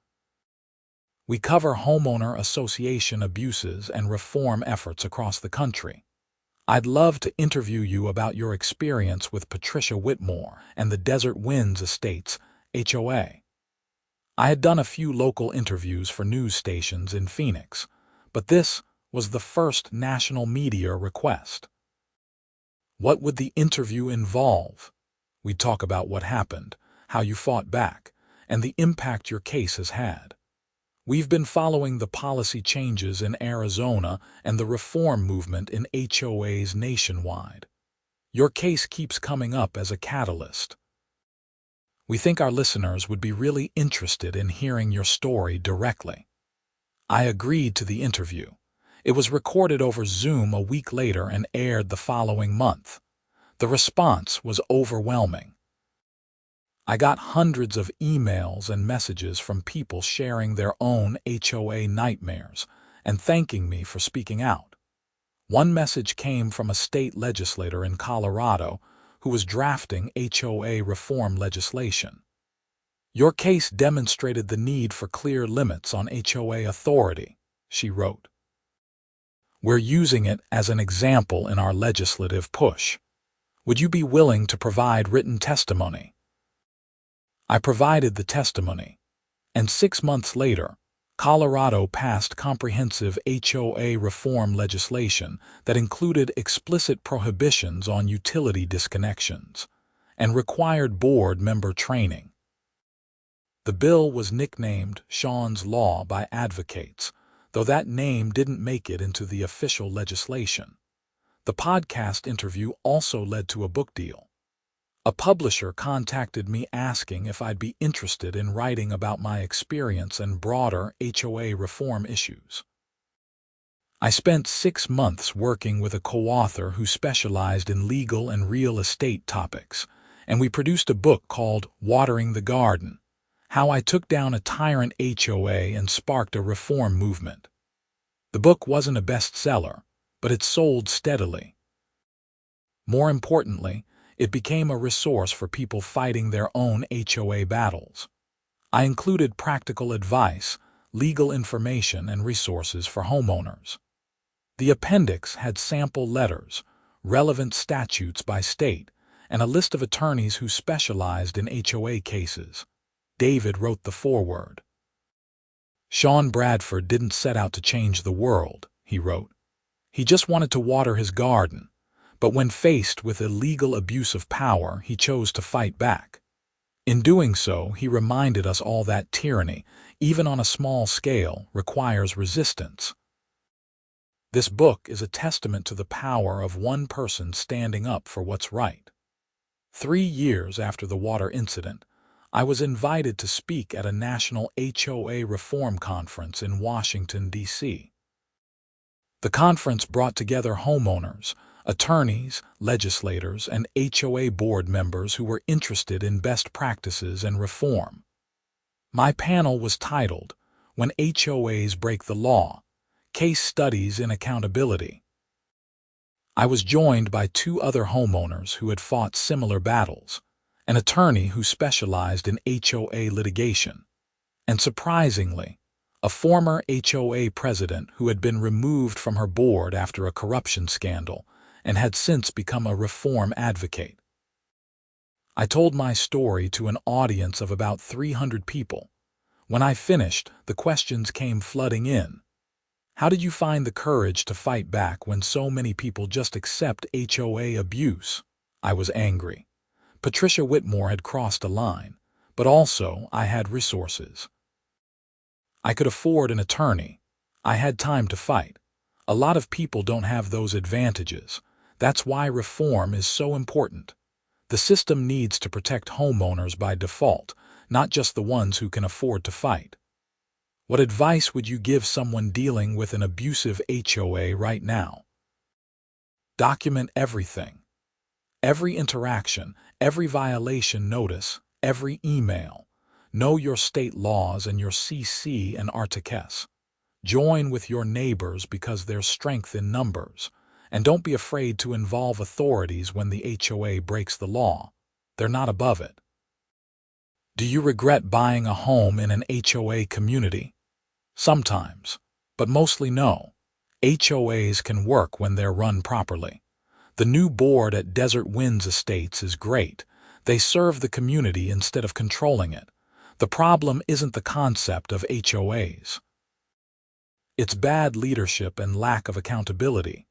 We cover homeowner association abuses and reform efforts across the country. I'd love to interview you about your experience with Patricia Whitmore and the Desert Winds Estates, HOA. I had done a few local interviews for news stations in Phoenix, but this was the first national media request. What would the interview involve? We'd talk about what happened, how you fought back, and the impact your case has had. We've been following the policy changes in Arizona and the reform movement in HOAs nationwide. Your case keeps coming up as a catalyst. We think our listeners would be really interested in hearing your story directly." I agreed to the interview. It was recorded over Zoom a week later and aired the following month. The response was overwhelming. I got hundreds of emails and messages from people sharing their own HOA nightmares and thanking me for speaking out. One message came from a state legislator in Colorado who was drafting HOA reform legislation. "Your case demonstrated the need for clear limits on HOA authority," she wrote. "We're using it as an example in our legislative push. Would you be willing to provide written testimony?" I provided the testimony, and 6 months later, Colorado passed comprehensive HOA reform legislation that included explicit prohibitions on utility disconnections and required board member training. The bill was nicknamed Sean's Law by advocates, though that name didn't make it into the official legislation. The podcast interview also led to a book deal. A publisher contacted me asking if I'd be interested in writing about my experience and broader HOA reform issues. I spent 6 months working with a co-author who specialized in legal and real estate topics, and we produced a book called Watering the Garden: How I Took Down a Tyrant HOA and Sparked a Reform Movement. The book wasn't a bestseller, but it sold steadily. More importantly, it became a resource for people fighting their own HOA battles. I included practical advice, legal information, and resources for homeowners. The appendix had sample letters, relevant statutes by state, and a list of attorneys who specialized in HOA cases. David wrote the foreword. "Sean Bradford didn't set out to change the world," he wrote. "He just wanted to water his garden. But when faced with illegal abuse of power, he chose to fight back. In doing so, he reminded us all that tyranny, even on a small scale, requires resistance." This book is a testament to the power of one person standing up for what's right. 3 years after the water incident, I was invited to speak at a national HOA reform conference in Washington, D.C. The conference brought together homeowners, attorneys, legislators, and HOA board members who were interested in best practices and reform. My panel was titled, "When HOAs Break the Law: Case Studies in Accountability." I was joined by 2 other homeowners who had fought similar battles, an attorney who specialized in HOA litigation, and surprisingly, a former HOA president who had been removed from her board after a corruption scandal and had since become a reform advocate. I told my story to an audience of about 300 people. When I finished, the questions came flooding in. How did you find the courage to fight back when so many people just accept HOA abuse? I was angry. Patricia Whitmore had crossed a line, but also I had resources. I could afford an attorney. I had time to fight. A lot of people don't have those advantages. That's why reform is so important. The system needs to protect homeowners by default, not just the ones who can afford to fight. What advice would you give someone dealing with an abusive HOA right now? Document everything. Every interaction, every violation notice, every email. Know your state laws and your CC and Articus. Join with your neighbors because there's strength in numbers. And don't be afraid to involve authorities when the HOA breaks the law. They're not above it. Do you regret buying a home in an HOA community? Sometimes, but mostly no. HOAs can work when they're run properly. The new board at Desert Winds Estates is great. They serve the community instead of controlling it. The problem isn't the concept of HOAs. It's bad leadership and lack of accountability.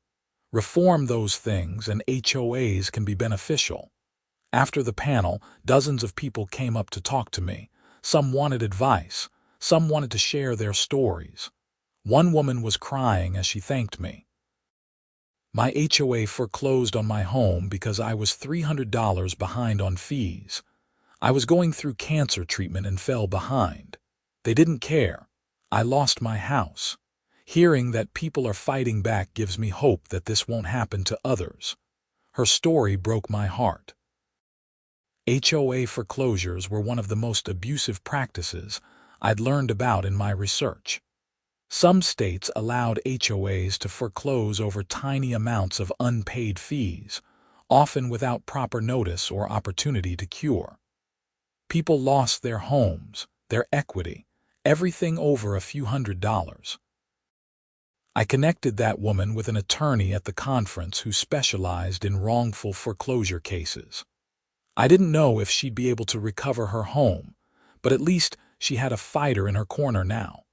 Reform those things and HOAs can be beneficial. After the panel, dozens of people came up to talk to me. Some wanted advice. Some wanted to share their stories. One woman was crying as she thanked me. My HOA foreclosed on my home because I was $300 behind on fees. I was going through cancer treatment and fell behind. They didn't care. I lost my house. Hearing that people are fighting back gives me hope that this won't happen to others. Her story broke my heart. HOA foreclosures were one of the most abusive practices I'd learned about in my research. Some states allowed HOAs to foreclose over tiny amounts of unpaid fees, often without proper notice or opportunity to cure. People lost their homes, their equity, everything over a few $100s. I connected that woman with an attorney at the conference who specialized in wrongful foreclosure cases. I didn't know if she'd be able to recover her home, but at least she had a fighter in her corner now.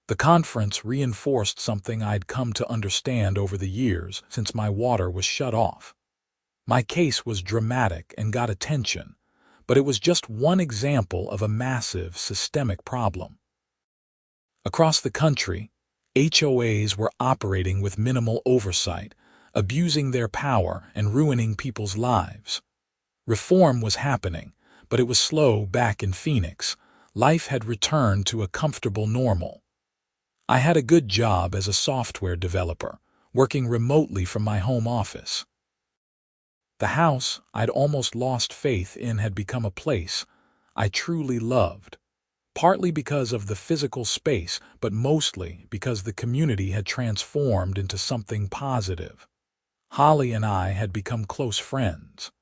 The conference reinforced something I'd come to understand over the years since my water was shut off. My case was dramatic and got attention, but it was just one example of a massive systemic problem. Across the country, HOAs were operating with minimal oversight, abusing their power and ruining people's lives. Reform was happening, but it was slow back in Phoenix. Life had returned to a comfortable normal. I had a good job as a software developer, working remotely from my home office. The house I'd almost lost faith in had become a place I truly loved, partly because of the physical space, but mostly because the community had transformed into something positive. Holly and I had become close friends.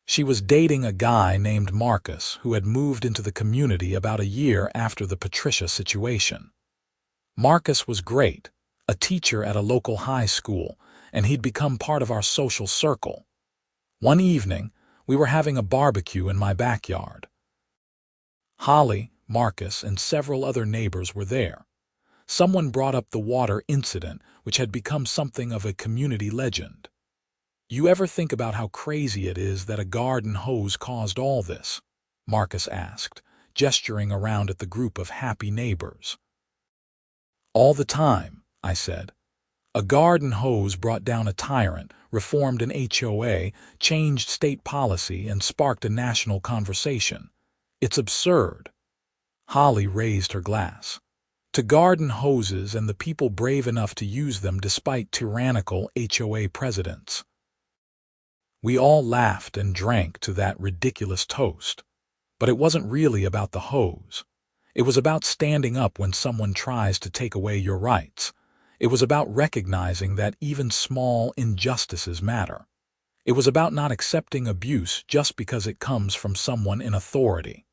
She was dating a guy named Marcus who had moved into the community about a year after the Patricia situation. Marcus was great, a teacher at a local high school, and he'd become part of our social circle. One evening, we were having a barbecue in my backyard. Holly, Marcus, and several other neighbors were there. Someone brought up the water incident, which had become something of a community legend. "You ever think about how crazy it is that a garden hose caused all this?" Marcus asked, gesturing around at the group of happy neighbors. "All the time," I said. "A garden hose brought down a tyrant, reformed an HOA, changed state policy, and sparked a national conversation. It's absurd." Holly raised her glass. "To garden hoses and the people brave enough to use them despite tyrannical HOA presidents." We all laughed and drank to that ridiculous toast. But it wasn't really about the hose. It was about standing up when someone tries to take away your rights. It was about recognizing that even small injustices matter. It was about not accepting abuse just because it comes from someone in authority.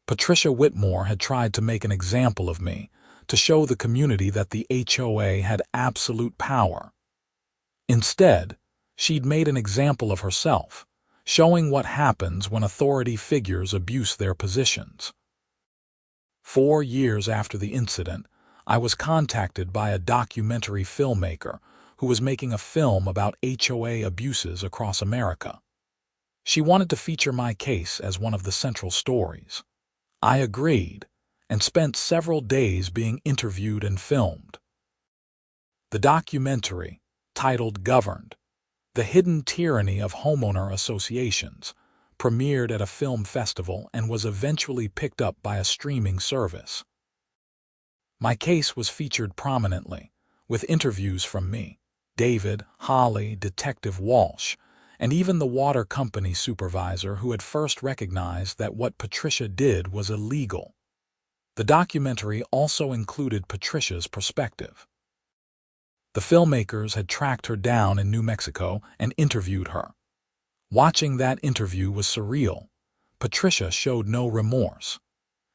Patricia Whitmore had tried to make an example of me, to show the community that the HOA had absolute power. Instead, she'd made an example of herself, showing what happens when authority figures abuse their positions. 4 years after the incident, I was contacted by a documentary filmmaker who was making a film about HOA abuses across America. She wanted to feature my case as one of the central stories. I agreed, and spent several days being interviewed and filmed. The documentary, titled "Governed: The Hidden Tyranny of Homeowner Associations," premiered at a film festival and was eventually picked up by a streaming service. My case was featured prominently, with interviews from me, David, Holly, Detective Walsh, and even the water company supervisor who had first recognized that what Patricia did was illegal. The documentary also included Patricia's perspective. The filmmakers had tracked her down in New Mexico and interviewed her. Watching that interview was surreal. Patricia showed no remorse.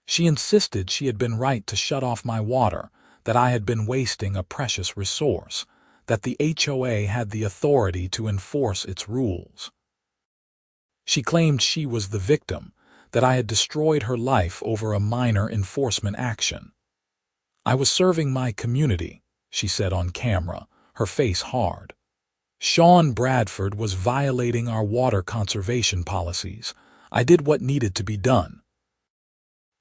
She insisted she had been right to shut off my water, that I had been wasting a precious resource, that the HOA had the authority to enforce its rules. She claimed she was the victim, that I had destroyed her life over a minor enforcement action. "I was serving my community," she said on camera, her face hard. "Sean Bradford was violating our water conservation policies. I did what needed to be done.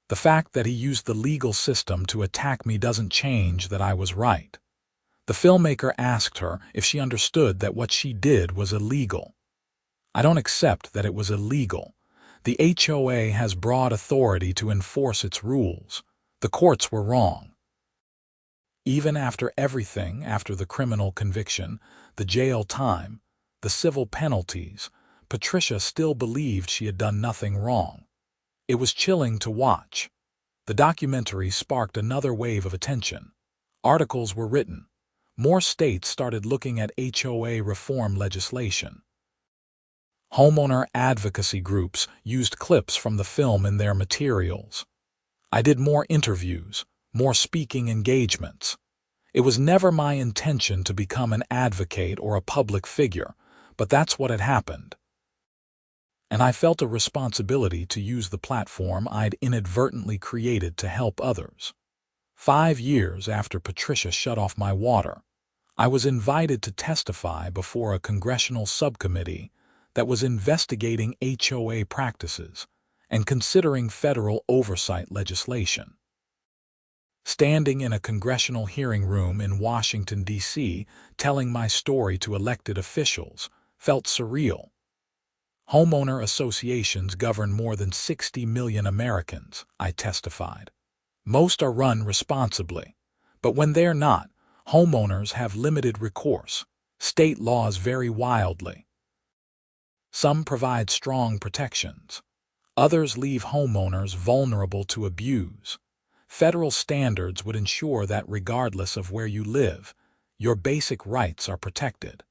The fact that he used the legal system to attack me doesn't change that I was right." The filmmaker asked her if she understood that what she did was illegal. "I don't accept that it was illegal. The HOA has broad authority to enforce its rules. The courts were wrong." Even after everything, after the criminal conviction, the jail time, the civil penalties, Patricia still believed she had done nothing wrong. It was chilling to watch. The documentary sparked another wave of attention. Articles were written. More states started looking at HOA reform legislation. Homeowner advocacy groups used clips from the film in their materials. I did more interviews, more speaking engagements. It was never my intention to become an advocate or a public figure, but that's what had happened. And I felt a responsibility to use the platform I'd inadvertently created to help others. 5 years after Patricia shut off my water, I was invited to testify before a congressional subcommittee that was investigating HOA practices and considering federal oversight legislation. Standing in a congressional hearing room in Washington, D.C., telling my story to elected officials felt surreal. Homeowner associations govern more than 60 million Americans, I testified. Most are run responsibly, but when they're not, homeowners have limited recourse. State laws vary wildly. Some provide strong protections. Others leave homeowners vulnerable to abuse. Federal standards would ensure that regardless of where you live, your basic rights are protected.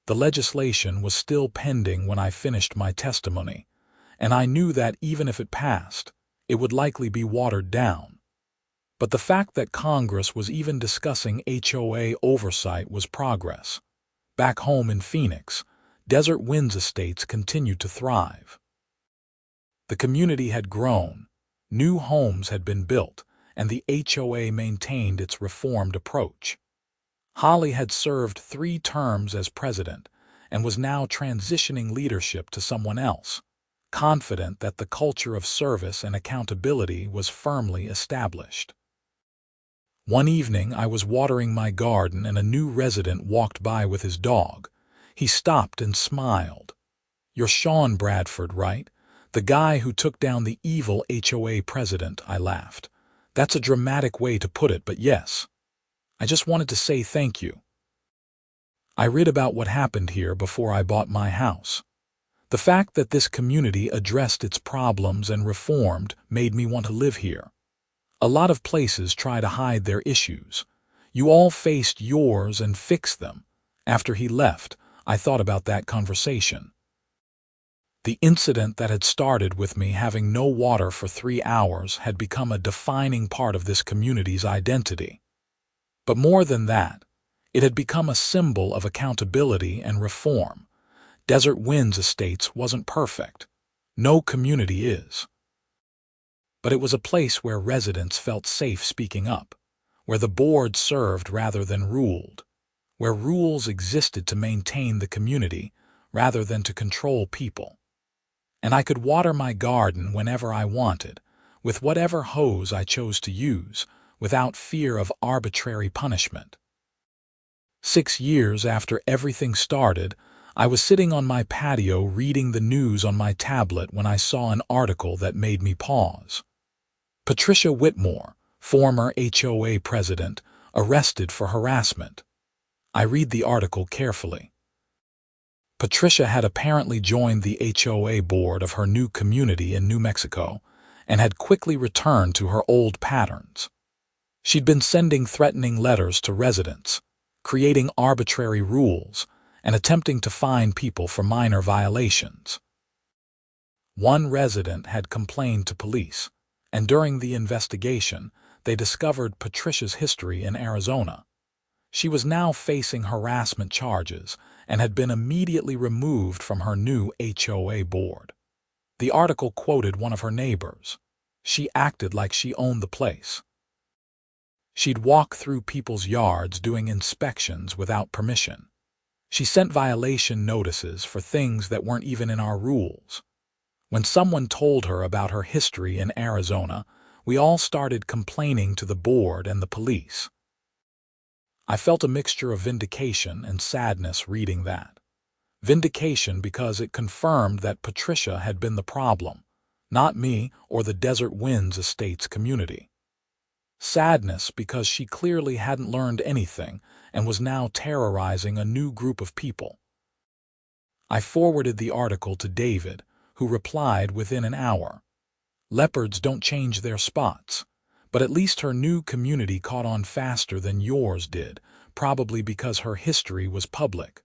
The legislation was still pending when I finished my testimony, and I knew that even if it passed, it would likely be watered down. But the fact that Congress was even discussing HOA oversight was progress. Back home in Phoenix, Desert Winds estates continued to thrive. The community had grown, new homes had been built, and the HOA maintained its reformed approach. Holly had served 3 terms as president and was now transitioning leadership to someone else, confident that the culture of service and accountability was firmly established. One evening I was watering my garden and a new resident walked by with his dog. He stopped and smiled. "You're Sean Bradford, right? The guy who took down the evil HOA president," I laughed. "That's a dramatic way to put it, but yes. I just wanted to say thank you. I read about what happened here before I bought my house. The fact that this community addressed its problems and reformed made me want to live here. A lot of places try to hide their issues. You all faced yours and fixed them." After he left, I thought about that conversation. The incident that had started with me having no water for 3 hours had become a defining part of this community's identity. But more than that, it had become a symbol of accountability and reform. Desert Winds Estates wasn't perfect. No community is. But it was a place where residents felt safe speaking up, where the board served rather than ruled, where rules existed to maintain the community rather than to control people. And I could water my garden whenever I wanted, with whatever hose I chose to use, without fear of arbitrary punishment. 6 years after everything started, I was sitting on my patio reading the news on my tablet when I saw an article that made me pause. Patricia Whitmore, former HOA president, arrested for harassment. I read the article carefully. Patricia had apparently joined the HOA board of her new community in New Mexico and had quickly returned to her old patterns. She'd been sending threatening letters to residents, creating arbitrary rules, and attempting to fine people for minor violations. One resident had complained to police, and during the investigation, they discovered Patricia's history in Arizona. She was now facing harassment charges and had been immediately removed from her new HOA board. The article quoted one of her neighbors. She acted like she owned the place. She'd walk through people's yards doing inspections without permission. She sent violation notices for things that weren't even in our rules. When someone told her about her history in Arizona, we all started complaining to the board and the police. I felt a mixture of vindication and sadness reading that. Vindication because it confirmed that Patricia had been the problem, not me or the Desert Winds Estates community. Sadness because she clearly hadn't learned anything and was now terrorizing a new group of people. I forwarded the article to David, who replied within an hour. "Leopards don't change their spots. But at least her new community caught on faster than yours did, probably because her history was public.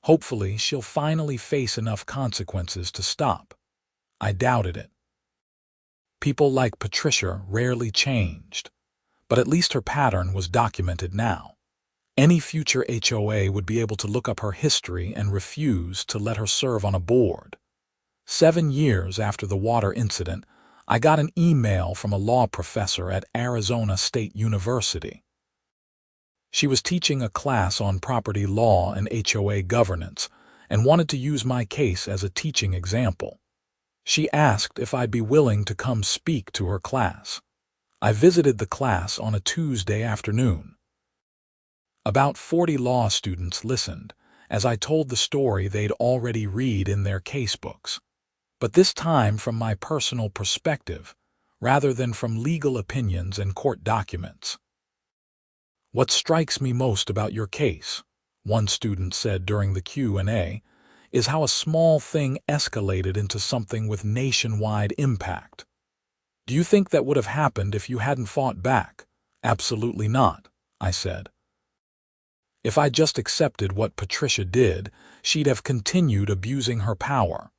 Hopefully, she'll finally face enough consequences to stop. I doubted it. People like Patricia rarely changed, but at least her pattern was documented now. Any future HOA would be able to look up her history and refuse to let her serve on a board. 7 years after the water incident, I got an email from a law professor at Arizona State University. She was teaching a class on property law and HOA governance and wanted to use my case as a teaching example. She asked if I'd be willing to come speak to her class. I visited the class on a Tuesday afternoon. About 40 law students listened as I told the story they'd already read in their casebooks, but this time from my personal perspective rather than from legal opinions and court documents. "What strikes me most about your case," one student said during the Q&A, "is how a small thing escalated into something with nationwide impact. Do you think that would have happened if you hadn't fought back?" "Absolutely not," I said. "If I just accepted what Patricia did, she'd have continued abusing her power.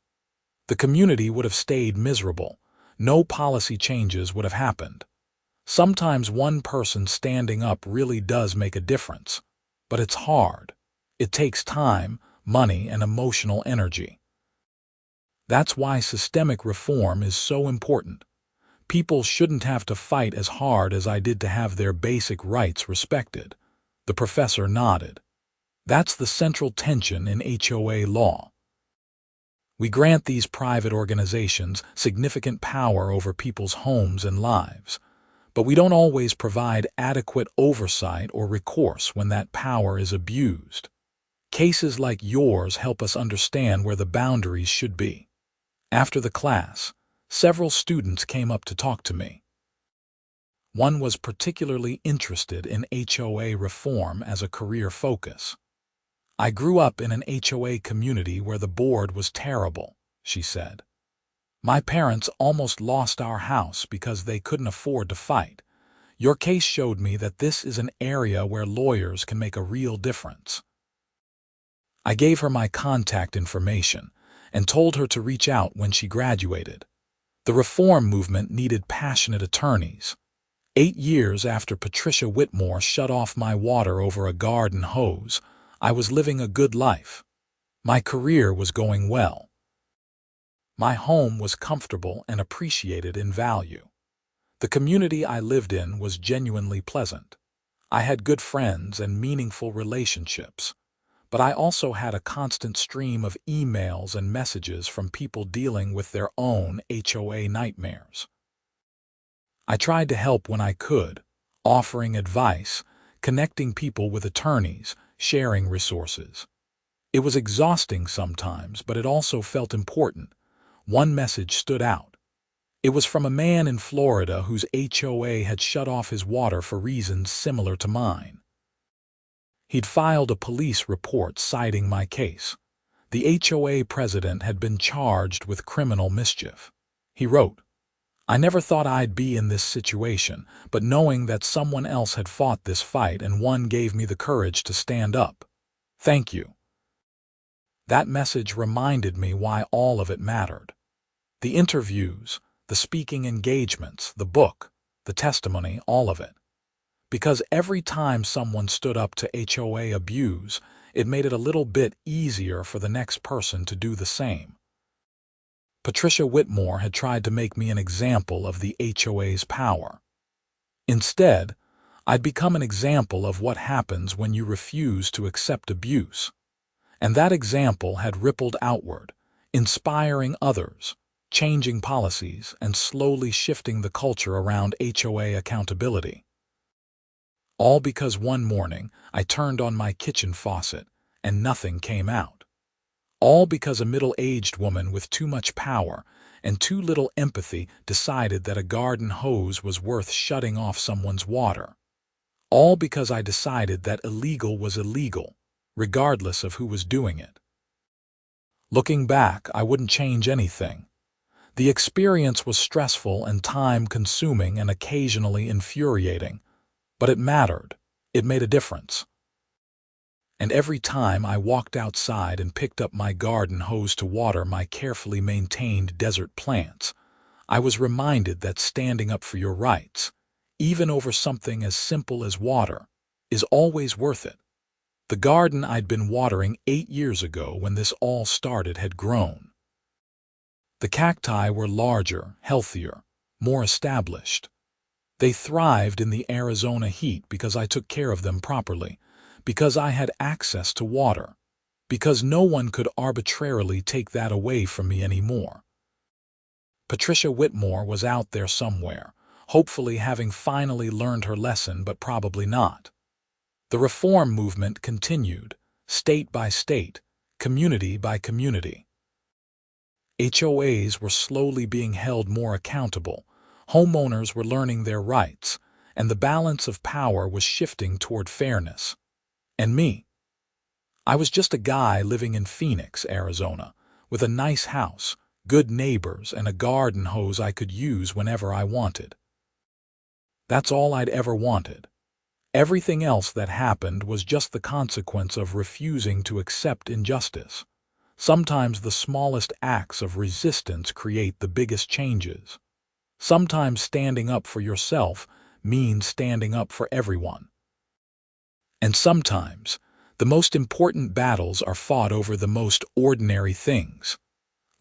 The community would have stayed miserable. No policy changes would have happened. Sometimes one person standing up really does make a difference, but it's hard. It takes time, money, and emotional energy. That's why systemic reform is so important. People shouldn't have to fight as hard as I did to have their basic rights respected." The professor nodded. "That's the central tension in HOA law. We grant these private organizations significant power over people's homes and lives, but we don't always provide adequate oversight or recourse when that power is abused. Cases like yours help us understand where the boundaries should be." After the class, several students came up to talk to me. One was particularly interested in HOA reform as a career focus. "I grew up in an HOA community where the board was terrible," she said. "My parents almost lost our house because they couldn't afford to fight. Your case showed me that this is an area where lawyers can make a real difference." I gave her my contact information and told her to reach out when she graduated. The reform movement needed passionate attorneys. 8 years after Patricia Whitmore shut off my water over a garden hose, I was living a good life. My career was going well. My home was comfortable and appreciated in value. The community I lived in was genuinely pleasant. I had good friends and meaningful relationships, but I also had a constant stream of emails and messages from people dealing with their own HOA nightmares. I tried to help when I could, offering advice, connecting people with attorneys, sharing resources. It was exhausting sometimes, but it also felt important. One message stood out. It was from a man in Florida whose HOA had shut off his water for reasons similar to mine. He'd filed a police report citing my case. The HOA president had been charged with criminal mischief. He wrote, "I never thought I'd be in this situation, but knowing that someone else had fought this fight and won gave me the courage to stand up. Thank you." That message reminded me why all of it mattered. The interviews, the speaking engagements, the book, the testimony, all of it. Because every time someone stood up to HOA abuse, it made it a little bit easier for the next person to do the same. Patricia Whitmore had tried to make me an example of the HOA's power. Instead, I'd become an example of what happens when you refuse to accept abuse. And that example had rippled outward, inspiring others, changing policies, and slowly shifting the culture around HOA accountability. All because one morning I turned on my kitchen faucet and nothing came out. All because a middle-aged woman with too much power and too little empathy decided that a garden hose was worth shutting off someone's water. All because I decided that illegal was illegal, regardless of who was doing it. Looking back, I wouldn't change anything. The experience was stressful and time-consuming and occasionally infuriating, but it mattered. It made a difference. And every time I walked outside and picked up my garden hose to water my carefully maintained desert plants, I was reminded that standing up for your rights, even over something as simple as water, is always worth it. The garden I'd been watering 8 years ago when this all started had grown. The cacti were larger, healthier, more established. They thrived in the Arizona heat because I took care of them properly, because I had access to water, because no one could arbitrarily take that away from me anymore. Patricia Whitmore was out there somewhere, hopefully having finally learned her lesson, but probably not. The reform movement continued, state by state, community by community. HOAs were slowly being held more accountable, homeowners were learning their rights, and the balance of power was shifting toward fairness. And me? I was just a guy living in Phoenix, Arizona, with a nice house, good neighbors, and a garden hose I could use whenever I wanted. That's all I'd ever wanted. Everything else that happened was just the consequence of refusing to accept injustice. Sometimes the smallest acts of resistance create the biggest changes. Sometimes standing up for yourself means standing up for everyone. And sometimes the most important battles are fought over the most ordinary things,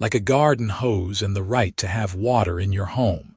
like a garden hose and the right to have water in your home.